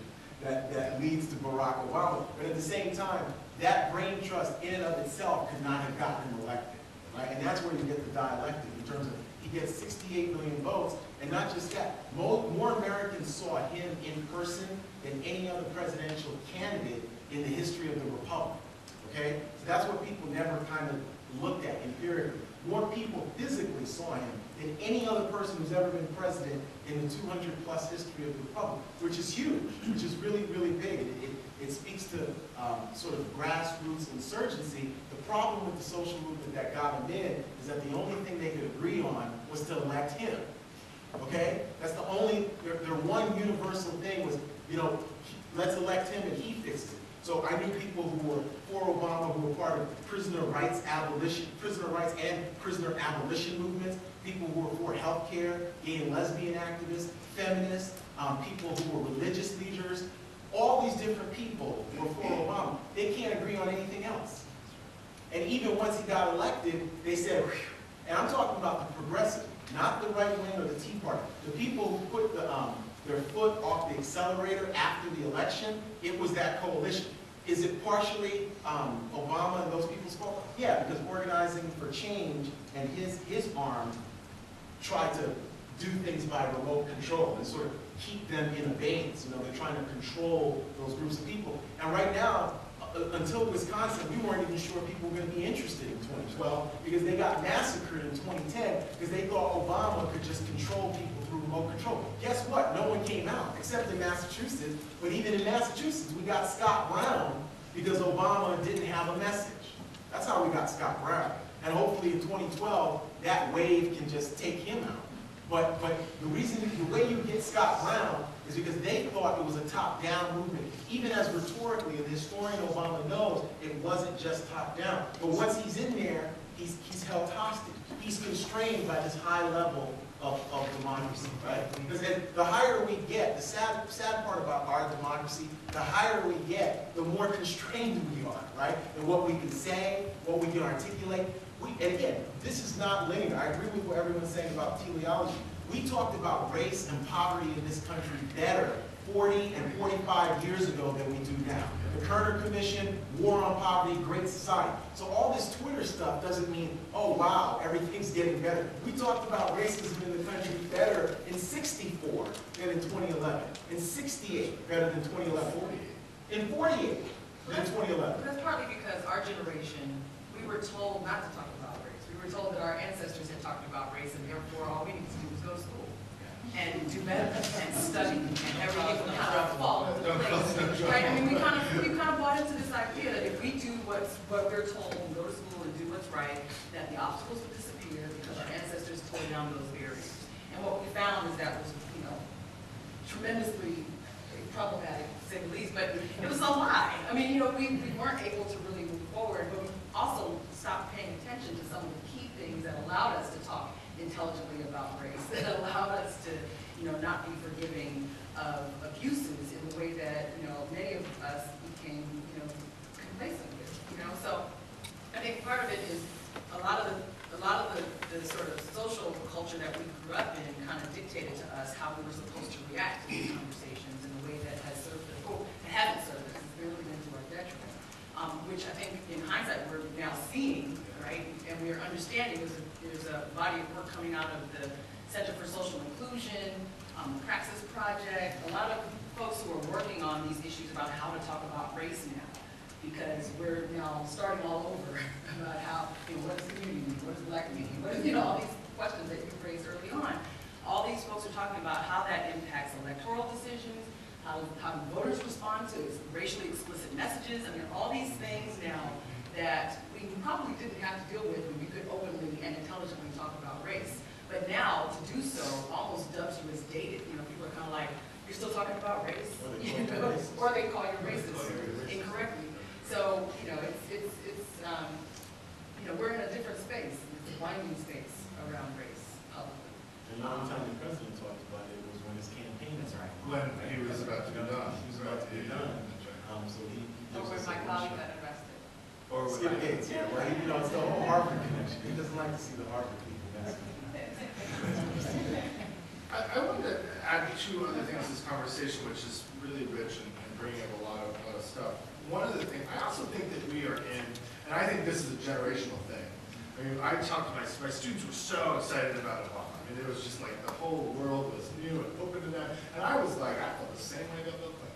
C: that leads to Barack Obama. But at the same time, that brain trust in and of itself could not have gotten him elected, right? And that's where you get the dialectic in terms of he gets 68 million votes, and not just that, more Americans saw him in person than any other presidential candidate in the history of the Republic, okay? So that's what people never kind of looked at empirically. More people physically saw him than any other person who's ever been president in the 200-plus history of the Republic, which is huge, which is really, really big. It speaks to sort of grassroots insurgency. The problem with the social movement that got him in is that the only thing they could agree on was to elect him, okay? That's the only, their one universal thing was, let's elect him and he fixes it. So I knew people who were for Obama who were part of prisoner rights and prisoner abolition movements, people who were for health care, gay and lesbian activists, feminists, people who were religious leaders. All these different people were for Obama. They can't agree on anything else. And even once he got elected, they said, whew. And I'm talking about the progressive, not the right wing or the Tea Party. The people who put their foot off the accelerator after the election, it was that coalition. Is it partially Obama and those people's fault? Yeah, because Organizing for Change and his arm tried to do things by remote control and sort of keep them in abeyance. They're trying to control those groups of people. And right now, until Wisconsin, we weren't even sure people were going to be interested in 2012 because they got massacred in 2010 because they thought Obama could just control people through remote control. Guess what? No one came out, except in Massachusetts. But even in Massachusetts, we got Scott Brown because Obama didn't have a message. That's how we got Scott Brown. And hopefully in 2012, that wave can just take him out. But the way you get Scott Brown is because they thought it was a top-down movement. Even as rhetorically, and the historian Obama knows, it wasn't just top-down. But once he's in there, he's held hostage. He's constrained by this high level of democracy, right? Because the higher we get, the sad part about our democracy, the higher we get, the more constrained we are, right? And what we can say, what we can articulate. And again, this is not linear. I agree with what everyone's saying about teleology. We talked about race and poverty in this country better 40 and 45 years ago than we do now. The Kerner Commission, War on Poverty, Great Society. So all this Twitter stuff doesn't mean, oh wow, everything's getting better. We talked about racism in the country better in 64 than in 2011. In 68 better than 2011. In 48 than 2011.
B: That's partly because our generation, we were told not to talk about race. We were told that our ancestors had talked about race, and therefore all we needed to do was go to school and do better and study, and everything would kind of fall into place. Right? I mean, we kind of bought into this idea that if we do what we're told and go to school and do what's right, that the obstacles would disappear because our ancestors tore down those barriers. And what we found is that was, tremendously problematic, to say the least, but it was a lie. I mean, we weren't able to really move forward, but we also stopped paying attention to some of the key things that allowed us to talk intelligently about race, that allowed us to, not be forgiving of abuses in the way that, many of us became, complacent with, So I think part of it is a lot of the sort of social culture that we grew up in kind of dictated to us how we were supposed to react to these conversations in a way that has served us, or hasn't served us, it's really been to our detriment. Which I think in hindsight we're now seeing, right? And we're understanding there's a body of work coming out of the Center for Social Inclusion, the Praxis Project, a lot of folks who are working on these issues about how to talk about race now. Because we're now starting all over about how, what is community, what is black community, what is, all these questions that you raised early on. All these folks are talking about how that impacts electoral decisions, how voters respond to racially explicit messages. I mean, all these things now that we probably didn't have to deal with when we could openly and intelligently talk about race. But now, to do so almost dubs you as dated. People are kind of like, you're still talking about race? Or they call you racist incorrectly. So, we're in a different space. It's a winding space around race publicly.
C: And the only time the president talked about it was when his campaign was right.
A: When he was about to be done.
C: He was about to be done. So he
D: Or when my colleague got arrested.
C: Or Skip Gates, yeah, right? It's the whole Harvard connection. He doesn't like to see the Harvard people.
A: I wanted to add two other things to this conversation, which is really rich and bringing up a lot of stuff. One of the things, I also think that we are in, and I think this is a generational thing. I mean, I talked to my students were so excited about Obama. I mean, it was just like the whole world was new and open to that. And I was like, I felt the same way about Bill Clinton.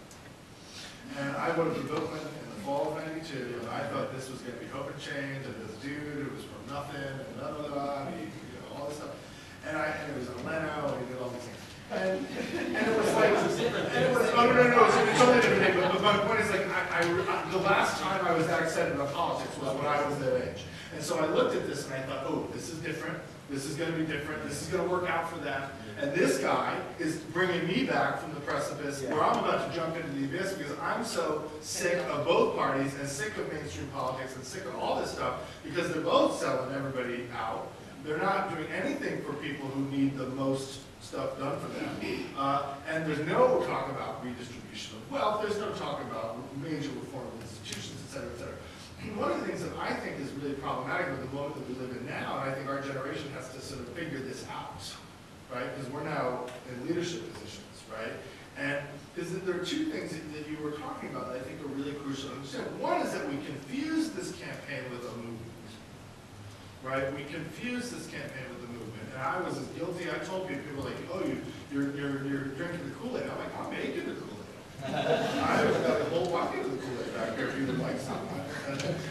A: And I voted for Bill Clinton in the fall of '92, and I thought this was going to be hope and change, and this dude who was from nothing, and blah, blah, blah, and all this stuff. And it was a Leno, and he did all these things. And it was like, no, it's a totally different thing, but my point is like, the last time I was that excited about politics was when I was their age. And so I looked at this and I thought, oh, this is different, this is going to be different, this is going to work out for them. And this guy is bringing me back from the precipice where I'm about to jump into the abyss because I'm so sick of both parties and sick of mainstream politics and sick of all this stuff because they're both selling everybody out. They're not doing anything for people who need the most stuff done for them. And there's no talk about redistribution of wealth. There's no talk about major reform of institutions, et cetera, et cetera. And one of the things that I think is really problematic with the moment that we live in now, and I think our generation has to sort of figure this out, right? Because we're now in leadership positions, right? And is that there are two things that you were talking about that I think are really crucial to understand. One is that we confuse this campaign with a movement. Right? We confuse this campaign with the movement. And I was as guilty. I told people like, oh, you're drinking the Kool-Aid. I'm like, I'm making the Kool-Aid. I got a whole bucket of the Kool-Aid back there if you would like some.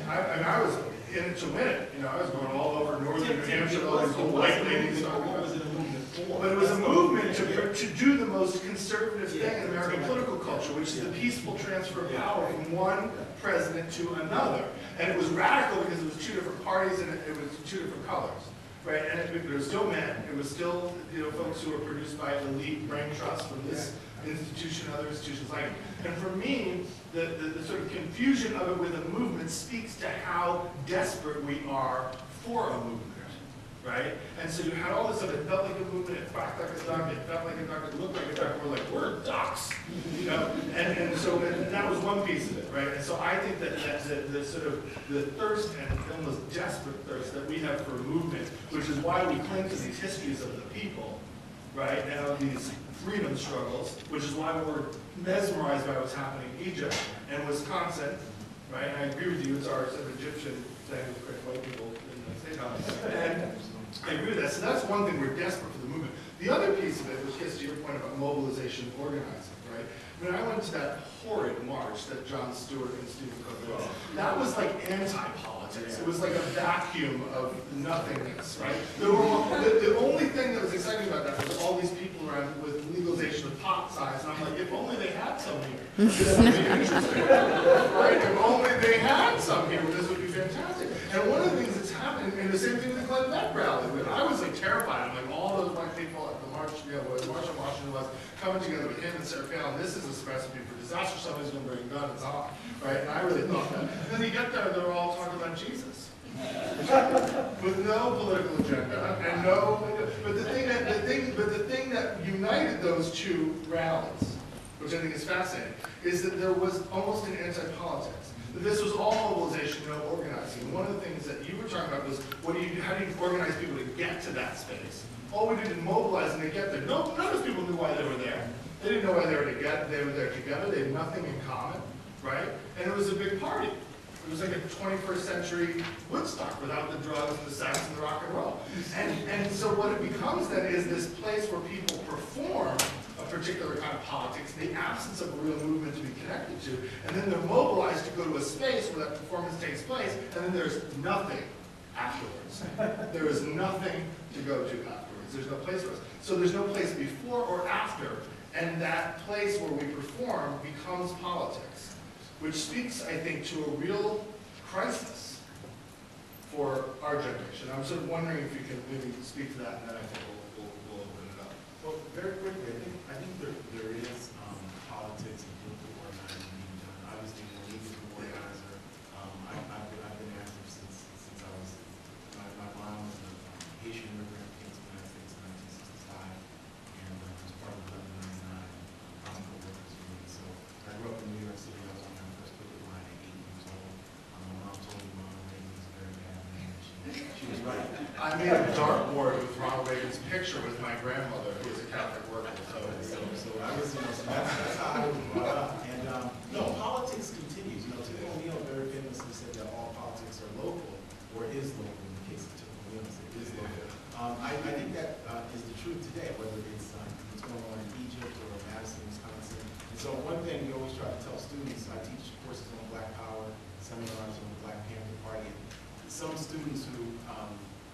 A: I was in it to win it. I was going all over northern New Hampshire, all these old white ladies.
C: What was it a movement form.
A: But it was a movement to do the most conservative thing in American political culture, which is the peaceful transfer of power from one president to another. And it was radical because it was two different parties and it was two different colors, right? And it was still men. It was still, you know, folks who were produced by elite brain trusts from this institution and other institutions like it. And for me, the sort of confusion of it with a movement speaks to how desperate we are for a movement. Right? And so you had all this stuff, it felt like a movement, it quacked like a duck, it felt like a duck, it looked like a duck, we're like, we're ducks, you know? And so that was one piece of it, right? And so I think that the sort of the thirst and almost desperate thirst that we have for movement, which is why we cling to these histories of the people, right? And of these freedom struggles, which is why we're mesmerized by what's happening in Egypt and Wisconsin, right? And I agree with you, it's our sort of Egyptian thing with great white people in the state house. And I agree with that. So that's one thing, we're desperate for the movement. The other piece of it, which gets to your point about mobilization and organizing, right? When I went to that horrid march that Jon Stewart and Stephen Cook did, that was like anti-politics. It was like a vacuum of nothingness, right? The only thing that was exciting about that was all these people around with legalization of pot size, and I'm like, if only they had some here, this would be interesting, right? If only they had some here, this would be fantastic. And one of the things that's happened, and the same thing with the Glenda rally, when I was like terrified, I'm like, all those white people at the march, you know, the March on Washington was coming together with him and Sarah Palin, this is a recipe for disaster, somebody's going to bring guns on, right? And I really thought that. And then you get there, they're all talking about Jesus. With no political agenda, and no, but the thing that united those two rallies, which I think is fascinating, is that there was almost an anti-politics. This was all mobilization, no organizing. One of the things that you were talking about was, what do you do? How do you organize people to get to that space? All we did is mobilize and they get there. No, none of those people knew why they were there. They didn't know why they were together. They were there together. They had nothing in common, right? And it was a big party. It was like a 21st century Woodstock without the drugs and the sex and the rock and roll. And so what it becomes then is this place where people perform a particular kind of politics in the absence of a real movement to be connected to, and then they're mobilized to go to a space where that performance takes place, and then there's nothing afterwards. There is nothing to go to afterwards. There's no place for us. So there's no place before or after, and that place where we perform becomes politics, which speaks, I think, to a real crisis for our generation. I'm sort of wondering if you can maybe speak to that, and then I think we'll open it up.
C: Well, very quickly, I think there is politics and political organizing being done. Obviously, Monique is an organizer. I've been active since I was, my mom was a Haitian immigrant, came to the United States in 1965, and was part of the 1199 Hospital Workers Union. So I grew up in New York City. I was on my first picket line at 8 years old. My mom told me Ronald Reagan was a very bad man. She was right.
A: I made a dartboard with Ronald Reagan's picture with my grandmother, who was a Catholic worker.
C: So I was, you know, so that's how I was brought up. And no, politics continues. You know, Tim O'Neill very famously said that all politics are local, or is local in the case of Tim O'Neill, it is local. I think that is the truth today, whether it's what's going on in Egypt or Madison, Wisconsin. And so one thing we always try to tell students, I teach courses on Black Power, seminars on the Black Panther Party. Some students who,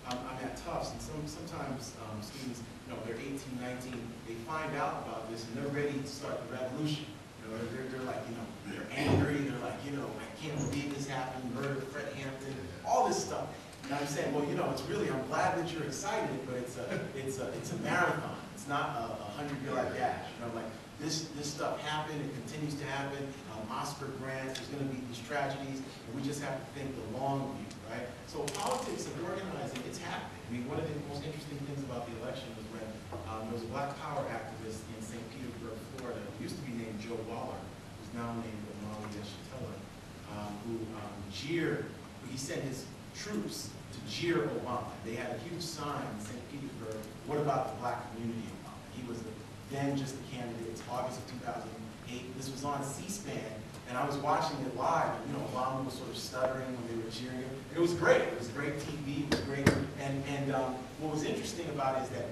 C: I'm at Tufts, and sometimes students, you know, they're 18, 19, they find out about this and they're ready to start the revolution. You know, they're like, you know, they're angry, they're like, you know, I can't believe this happened, murder, Fred Hampton, all this stuff. And I'm saying, well, you know, it's really, I'm glad that you're excited, but it's a marathon. It's not a 100-yard dash. You know, like this stuff happened, it continues to happen. Oscar grants, there's going to be these tragedies, and we just have to think the long view, right? So politics and organizing, it's happening. I mean, one of the most interesting things about the election was when there was a Black Power activist in St. Petersburg, Florida, who used to be named Joe Waller, who's now named Omali Yeshitela, who jeered, he sent his troops to jeer Obama. They had a huge sign in St. Petersburg, what about the Black community, Obama? He was then just a candidate. It's August of 2008. This was on C-SPAN, and I was watching it live, and, you know, Obama was sort of stuttering when they were cheering him. It was great. It was great TV. It was great. And what was interesting about it is that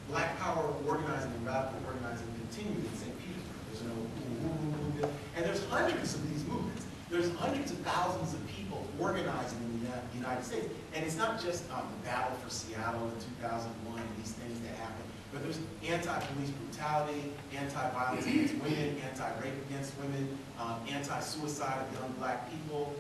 C: Black Power organizing and radical organizing continued in St. Petersburg. There's no movement. And there's hundreds of these movements. There's hundreds of thousands of people organizing in the the United States. And it's not just the battle for Seattle in 2001 and these things that happened, but there's anti-police brutality, anti-violence against women, anti-rape against women, anti-suicide of young black people.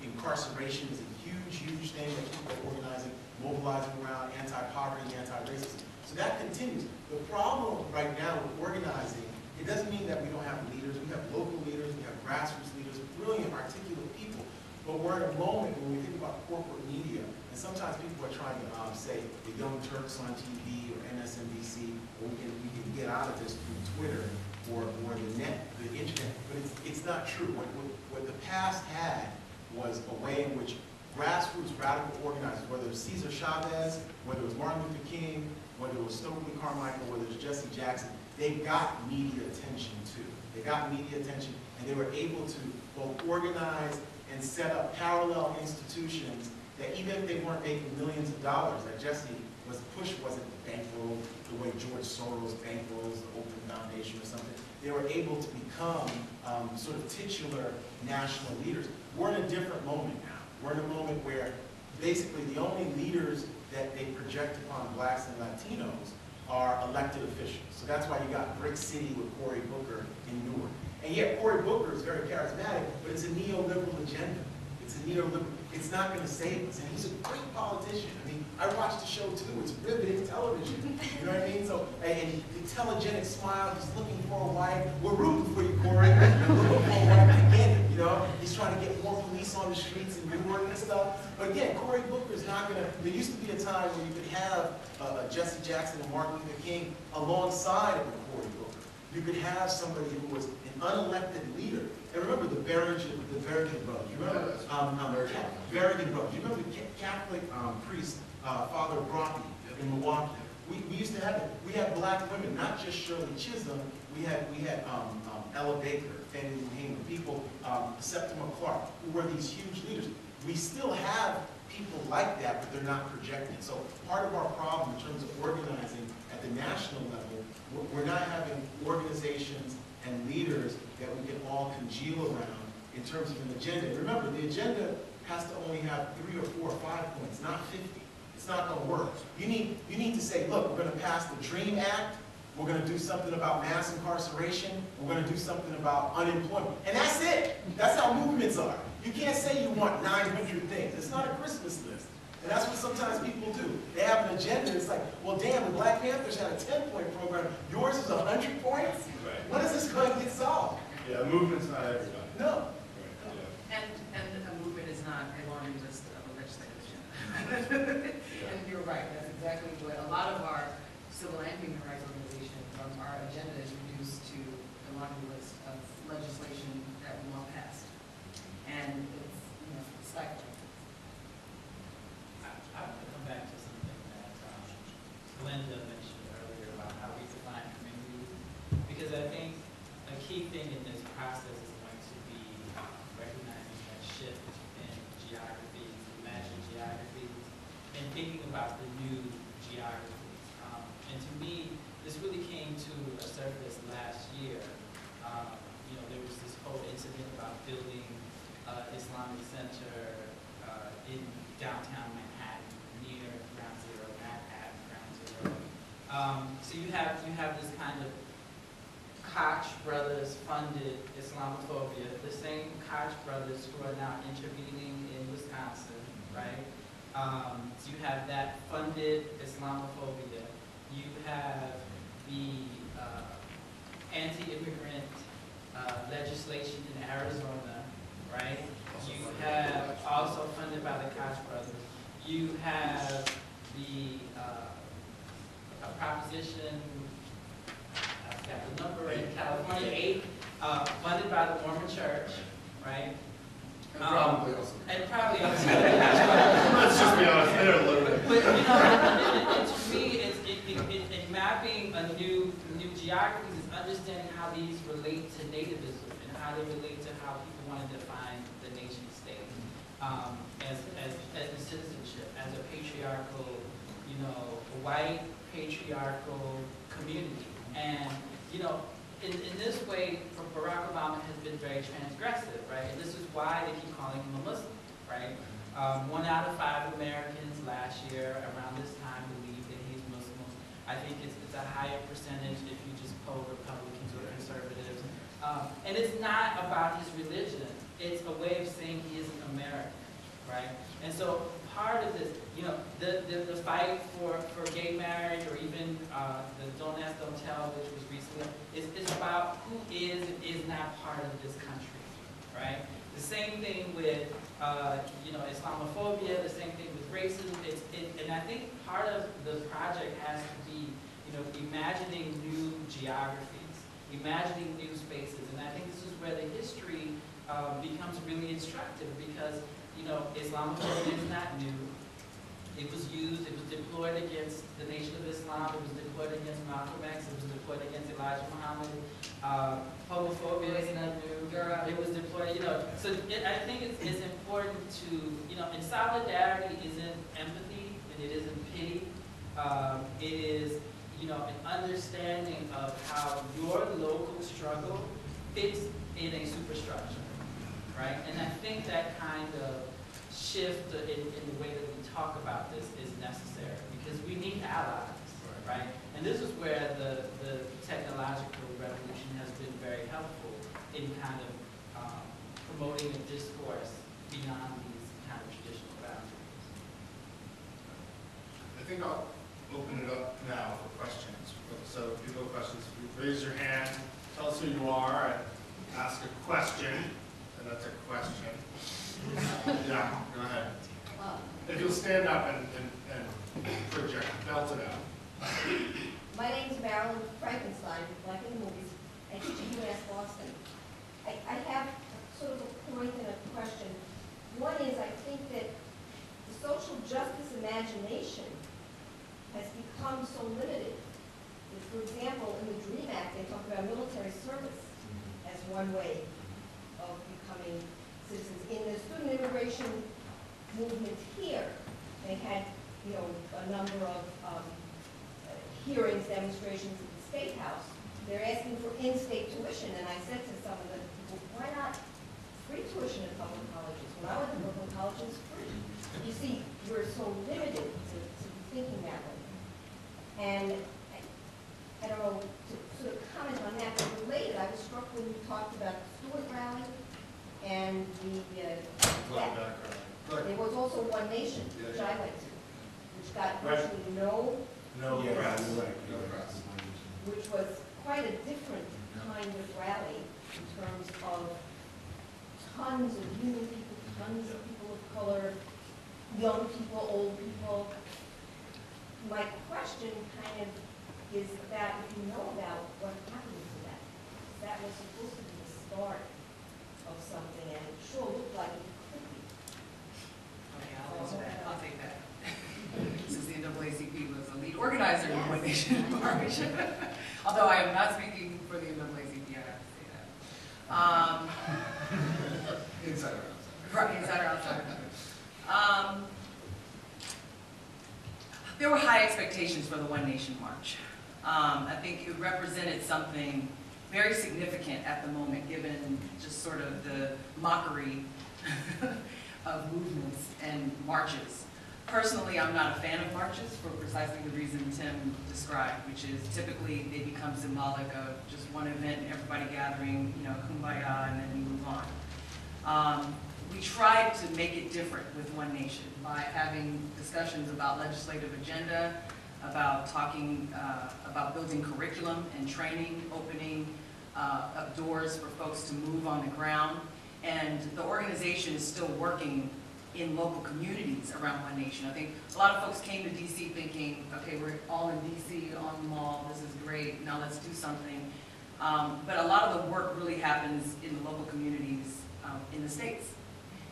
C: Incarceration is a huge, huge thing that people are organizing, mobilizing around, anti-poverty, anti-racism. So that continues. The problem right now with organizing, it doesn't mean that we don't have leaders. We have local leaders, we have grassroots leaders, brilliant, articulate people. But we're at a moment when we think about corporate media, and sometimes people are trying to say the Young Turks on TV or MSNBC, or we can get out of this through Twitter or the net, the internet, but it's not true. What the past had was a way in which grassroots radical organizers, whether it was Cesar Chavez, whether it was Martin Luther King, whether it was Stokely Carmichael, whether it was Jesse Jackson, they got media attention too. They got media attention, and they were able to both organize and set up parallel institutions that even if they weren't making millions of dollars, like Jesse was, push wasn't bankrolled the way George Soros bankrolls the Open Foundation or something. They were able to become sort of titular national leaders. We're in a different moment now. We're in a moment where basically the only leaders that they project upon blacks and Latinos are elected officials. So that's why you got Brick City with Cory Booker in Newark. And yet Cory Booker is very charismatic, but it's a neoliberal agenda. It's a neoliberal, it's not going to save us. And he's a great politician. I mean, I watched the show too. It's riveting television. You know what I mean? So, and the telegenic smile, he's looking for a wife. We're rooting for you, Cory. We're looking for a wife to get it, you know? He's trying to get more police on the streets and Newark and stuff. But again, Cory Booker is not going to, there used to be a time where you could have Jesse Jackson and Martin Luther King alongside of Cory Booker. You could have somebody who was an unelected leader. And remember the Berrigan brothers. You remember Berrigan brothers. You remember the Catholic priest, Father Brocky in Milwaukee. We used to have it. We had black women, not just Shirley Chisholm. We had Ella Baker, Fannie Lou Hamer, people, Septima Clark, who were these huge leaders. We still have people like that, but they're not projected. So part of our problem in terms of organizing at the national level, we're not having organizations and leaders that we can all congeal around in terms of an agenda. Remember, the agenda has to only have 3 or 4 or 5 points, not 50. It's not going to work. You need to say, look, we're going to pass the DREAM Act. We're going to do something about mass incarceration. We're going to do something about unemployment. And that's it. That's how movements are. You can't say you want 900 things. It's not a Christmas list. And that's what sometimes people do. They have an agenda. It's like, well, damn, the Black Panthers had a 10-point program. Yours is 100 points? Right. When is this going to get solved?
A: Yeah, a movement's not everybody.
C: No.
B: And a movement is not a laundry list of a legislative agenda. And you're right, that's exactly what a lot of our civil and human rights organizations, our agenda is reduced to a laundry list of legislation that we want passed. And it's, stifling.
E: I want to come back to something that Glenda mentioned earlier about how we define community, because I think a key thing in this process is going to be recognizing that shift in geographies, imagined geographies, and thinking about the new geographies. And to me, this really came to a surface last year. There was this whole incident about building Islamic Center in downtown Manhattan, near Ground Zero, Manhattan, Ground Zero. So you have this kind of Koch brothers funded Islamophobia, the same Koch brothers who are now intervening in Wisconsin, right? So you have that funded Islamophobia. You have the anti-immigrant legislation in Arizona, right? You have also funded by the Koch brothers. You have the proposition, I forgot the number, in California, 8, funded by the Mormon Church, right?
A: And probably also.
E: And probably also.
A: Let's just be honest, they're a little bit.
E: But to me, it's mapping a new geographies is understanding how these relate to nativism and how they relate to how people want to define the nation state as a citizenship, as a patriarchal, white patriarchal community. And in this way, Barack Obama has been very transgressive, right? And this is why they keep calling him a Muslim, right? 1 out of 5 Americans last year around this time believe that he's Muslim. I think it's a higher percentage if you just poll Republicans or conservatives. And it's not about his religion. It's a way of saying he isn't American, right? And so part of this, you know, the fight for gay marriage, or even the Don't Ask, Don't Tell, which was recently, it's about who is and is not part of this country, right? The same thing with, you know, Islamophobia, the same thing with racism. And I think part of the project has to be, you know, imagining new geographies, imagining new spaces. And I think this is where the history becomes really instructive, because, you know, Islamophobia is not new. It was used, it was deployed against the Nation of Islam, it was deployed against Malcolm X, it was deployed against Elijah Muhammad. Homophobia is not new, it was deployed, you know. So I think it's important to, you know, and solidarity isn't empathy, and it isn't pity. It is, you know, an understanding of how your local struggle fits in a superstructure, right? And I think that kind of shift in the way that we talk about this is necessary, because we need allies, right? And this is where the technological revolution has been very helpful in kind of promoting a discourse beyond these kind of traditional boundaries.
A: I think I'll open it up now for questions. So if people have questions, raise your hand, tell us who you are, and ask a question, and that's a question. Yeah, go ahead. If you'll stand up and project, belt it out.
F: My name's Marilyn Frankenstein, like in the movies. I teach at UMass Boston. I have sort of a point and a question. One is, I think that the social justice imagination has become so limited. For example, in the DREAM Act, they talk about military service as one way of becoming citizens. In the student immigration movement here, they had, you know, a number of hearings, demonstrations at the State House. They're asking for in-state tuition, and I said to some of the people, why not free tuition at public colleges? When I went to Brooklyn College, it was free. You see, we're so limited to thinking that way. And I don't know, to sort of comment on that, but related, I was struck when you talked about the Stewart rally and there was also One Nation, which I went to, which got virtually no press, which was quite a different kind of rally in terms of tons of human people, tons of people of color, young people, old people. My question kind of is that if you know about what happened to that, that was supposed to be the start of something, and it sure looked like it could be.
B: Okay, I'll take that. Since the NAACP was the lead organizer of One Nation March. Although I am not speaking for the NAACP, I have to say that.
A: Inside or outside?
B: Right, inside or outside. There were high expectations for the One Nation March. I think it represented something very significant at the moment, given just sort of the mockery of movements and marches. Personally, I'm not a fan of marches for precisely the reason Tim described, which is typically they become symbolic of just one event and everybody gathering, you know, kumbaya, and then we move on. We tried to make it different with One Nation by having discussions about legislative agenda, about talking about building curriculum and training, opening up doors for folks to move on the ground. And the organization is still working in local communities around One Nation. I think a lot of folks came to DC thinking, okay, we're all in DC on the mall, this is great, now let's do something. But a lot of the work really happens in the local communities in the States.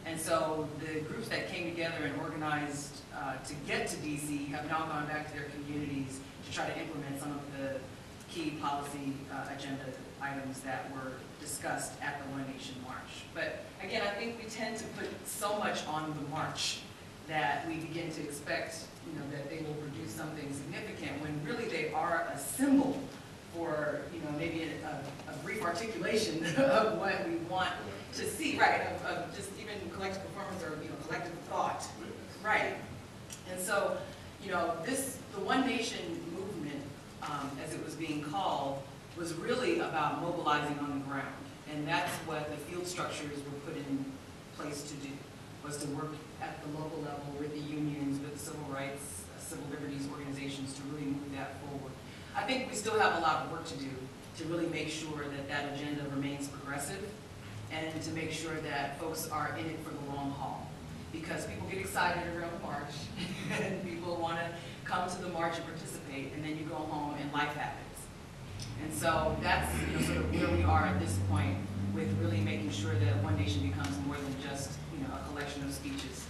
B: And so the groups that came together and organized to get to DC have now gone back to their communities to try to implement some of the key policy agenda items that were discussed at the One Nation March. But again, I think we tend to put so much on the march that we begin to expect, you know, that they will produce something significant when really they are a symbol for, you know, maybe a brief articulation of what we want to see, right, of just even collective performance or, you know, collective thought was really about mobilizing on the ground. And that's what the field structures were put in place to do, was to work at the local level with the unions, with the civil rights, civil liberties organizations to really move that forward. I think we still have a lot of work to do to really make sure that that agenda remains progressive and to make sure that folks are in it for the long haul. Because people get excited around the march and people want to come to the march and participate, and then you go home and life happens. And so that's sort of where we are at this point with really making sure that One Nation becomes more than just a collection of speeches,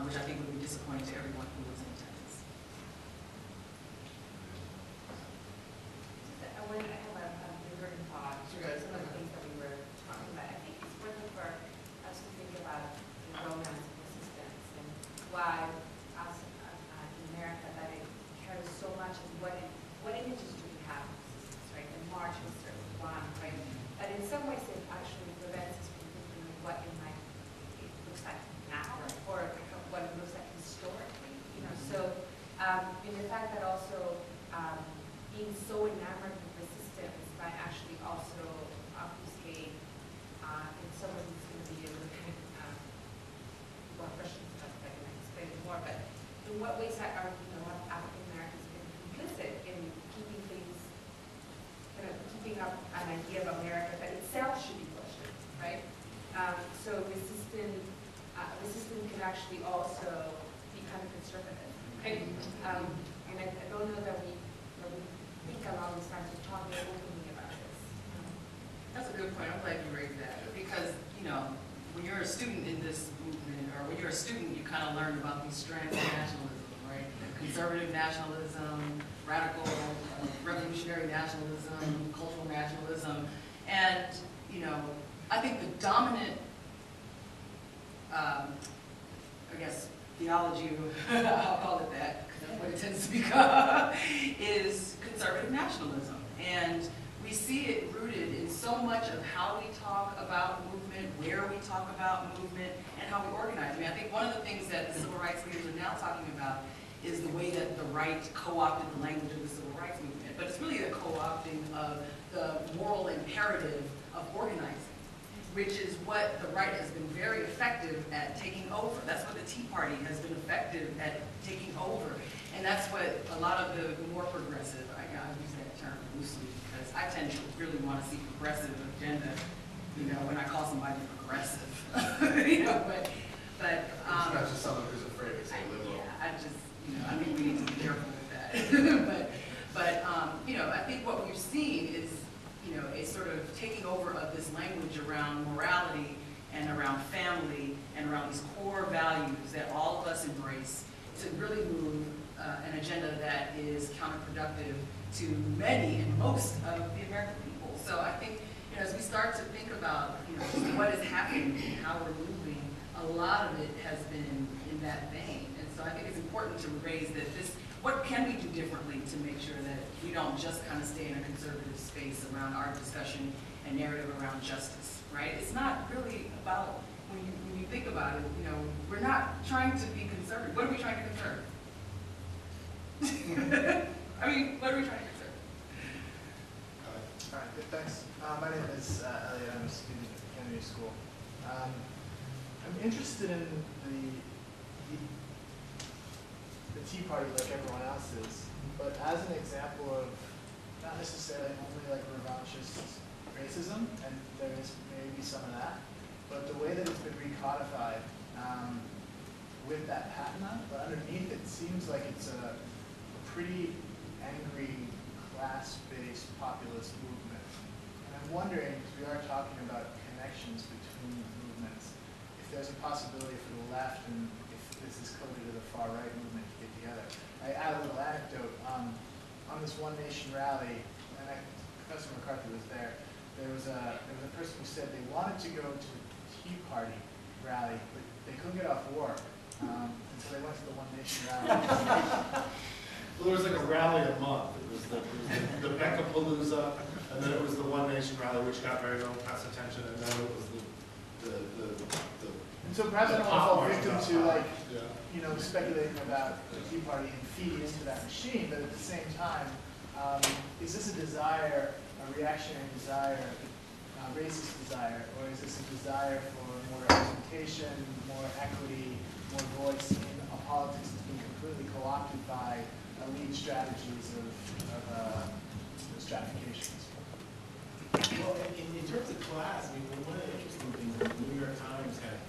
B: which I think would be disappointing to everyone who was in attendance.
D: I have a diverting thought. Sure. Some of the things that we were talking about. I think it's important for us to think about romance and resistance and why us in America that it carries so much of what images do we have of resistance, right? And march is certainly one, right? But in some ways it actually prevents us from thinking of what it looks like now or what it looks like historically, So in the fact that also being so enamored with resistance might actually also obfuscate in some ways it's going to be a little bit more questions about that I can explain it more, but in what ways are African Americans been complicit in keeping things, keeping up an idea of America that itself should be questioned, right? So resistance can actually also be kind of conservative, right? And I don't know that we think along these lines of talking openly about this.
B: That's a good point. I'm glad you raised that because, when you're a student in this movement, or when you're a student, you kind of learn about these strands of nationalism, right? Conservative nationalism, radical, revolutionary nationalism, cultural nationalism. And, I think the dominant, theology, I'll call it that, because that's what it tends to become, is conservative nationalism. And we see it rooted in so much of how we talk about movement, where we talk about movement, and how we organize. I think one of the things that the civil rights leaders are now talking about is the way that the right co-opted the language of the civil rights movement. But it's really a co-opting of the moral imperative of organizing, which is what the right has been very effective at taking over. That's what the Tea Party has been effective at taking over. And that's what a lot of the more progressive, I use that term loosely because I tend to really want to see progressive agenda, when I call somebody progressive. But
A: it's not just someone who's afraid to say liberal.
B: Yeah, I think we need to be careful with that. but I think what we've seen is a sort of taking over of this language around morality and around family and around these core values that all of us embrace to really move an agenda that is counterproductive to many and most of the American people. So I think as we start to think about what is happening and how we're moving, a lot of it has been in that vein. And so I think it's important to raise that what can we do differently to make sure that we don't just kind of stay in a conservative space around our discussion and narrative around justice, right? It's not really about, when you think about it, we're not trying to be conservative. What are we trying to conserve? What are we trying to conserve?
G: All right, thanks. My name is Elliot. I'm a student at the Kennedy School. I'm interested in the Tea Party like everyone else is, but as an example of not necessarily only like revanchist racism, and there is maybe some of that, but the way that it's been recodified with that patent on it, but underneath it seems like it's a pretty angry, class-based populist movement. And I'm wondering, because we are talking about connections between movements, if there's a possibility for the left, and if this is coded to the far-right movement to get together. I add a little anecdote. On this One Nation rally, and Professor McCarthy was there, there was a person who said they wanted to go to the Tea Party rally, but they couldn't get off work, and so they went to the One Nation rally.
A: Well, there was like a rally a month. It was the Becca-Palooza, and then it was the One Nation rally, which got very little press attention, and then it was
G: and so perhaps I don't want to fall victim to speculating about the Tea Party and feeding into that machine, but at the same time, is this a desire reactionary desire, racist desire, or is this a desire for more representation, more equity, more voice in a politics that's been completely co-opted by elite strategies of stratifications?
C: Well, in terms of class, I mean, one of the interesting things, the New York Times had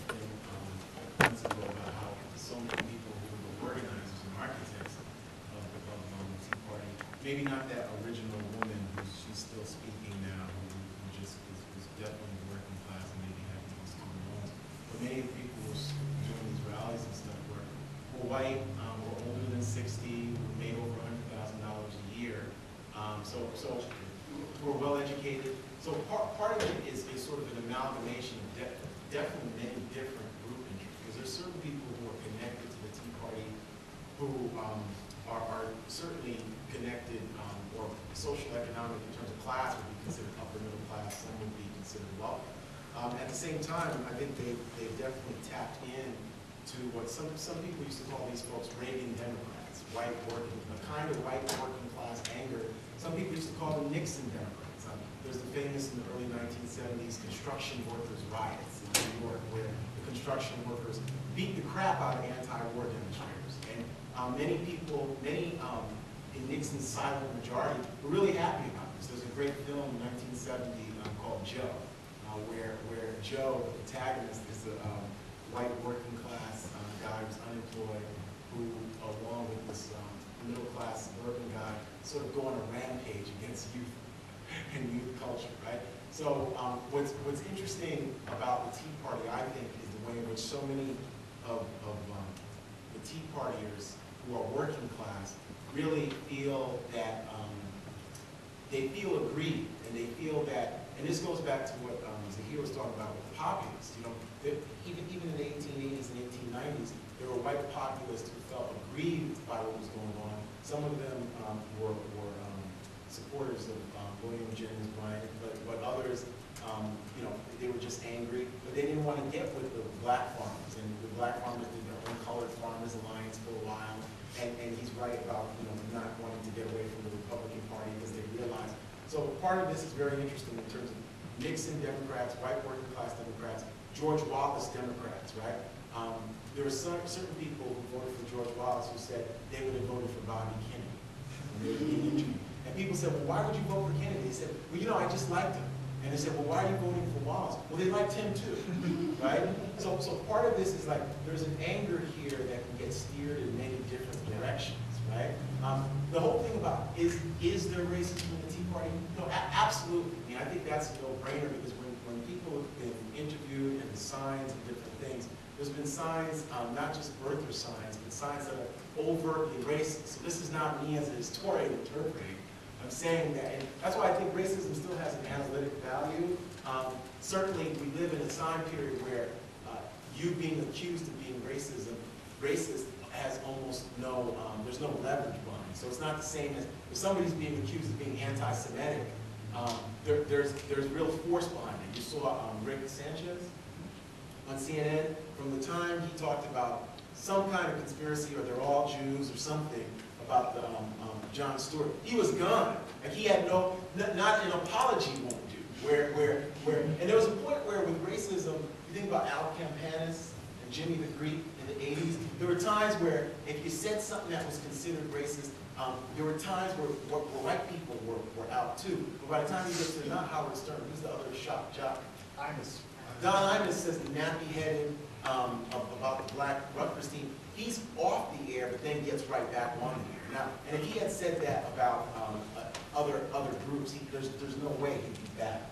C: months ago about how so many people who were organizers and architects of the Tea Party, maybe not that original woman she's still speaking now, who just was definitely working class and maybe having these student loans, but many of the people who were doing these rallies and stuff were white, were older than 60, were made over $100,000 a year, so we're well educated. So part of it is sort of an amalgamation of definitely many different group interests, because there's certain people who are connected to the Tea Party who are certainly connected, or social economic in terms of class would be considered upper middle class, some would be considered wealthy. At the same time, I think they've definitely tapped in to what some people used to call these folks Reagan Democrats, white working, a kind of white working class anger. Some people used to call them Nixon Democrats. There's the famous in the early 1970s construction workers riots in New York, where the construction workers beat the crap out of anti-war demonstrators. And many people, in Nixon's silent majority, were really happy about this. There's a great film in 1970 called Joe, where Joe, the protagonist, is a white working class guy who's unemployed, who, along with this middle class suburban guy, sort of go on a rampage against youth and youth culture, right? So what's interesting about the Tea Party, I think, is the way in which so many of the Tea Partiers who are working class really feel that they feel aggrieved, and they feel that, and this goes back to what Zaheer was talking about with the populists. You know, that even in the 1880s and 1890s, there were white populists who felt aggrieved by what was going on. Some of them were supporters of William Jennings Bryan, but others, you know, they were just angry, but they didn't want to get with the black farmers, and the black farmers did their own Colored Farmers Alliance for a while, and he's right about, you know, not wanting to get away from the Republican Party because they realized. So part of this is very interesting in terms of Nixon Democrats, white working class Democrats, George Wallace Democrats, right? There were certain people who voted for George Wallace who said they would have voted for Bobby Kennedy when they were being interviewed. And people said, well, why would you vote for Kennedy? They said, well, you know, I just liked him. And they said, well, why are you voting for Wallace? Well, they liked him too, right? So part of this is like, there's an anger here that can get steered in many different directions, right? The whole thing about, is there racism in the Tea Party? No, absolutely. I mean, I think that's a no-brainer, because when people have been interviewed and the signs and different things, there's been signs, not just birther signs, but signs that are overtly racist. So this is not me as a historian interpreting. I'm saying that, and that's why I think racism still has an analytic value. Certainly, we live in a time period where you being accused of being racist has almost no, there's no leverage behind. So it's not the same as if somebody's being accused of being anti-Semitic. There's real force behind it. You saw Rick Sanchez on CNN. From the time he talked about some kind of conspiracy, or they're all Jews or something, about the Jon Stewart, he was gone, and he had not an apology won't do. And there was a point where with racism, you think about Al Campanis and Jimmy the Greek in the 80s. There were times where if you said something that was considered racist, there were times where white people were out too. But by the time you get to not Howard Stern, who's the other shock jock?
G: Imus.
C: Don Imus says the nappy-headed about the black Rutgers team. He's off the air, but then gets right back on the air. Now, and if he had said that about other groups, there's no way he'd be back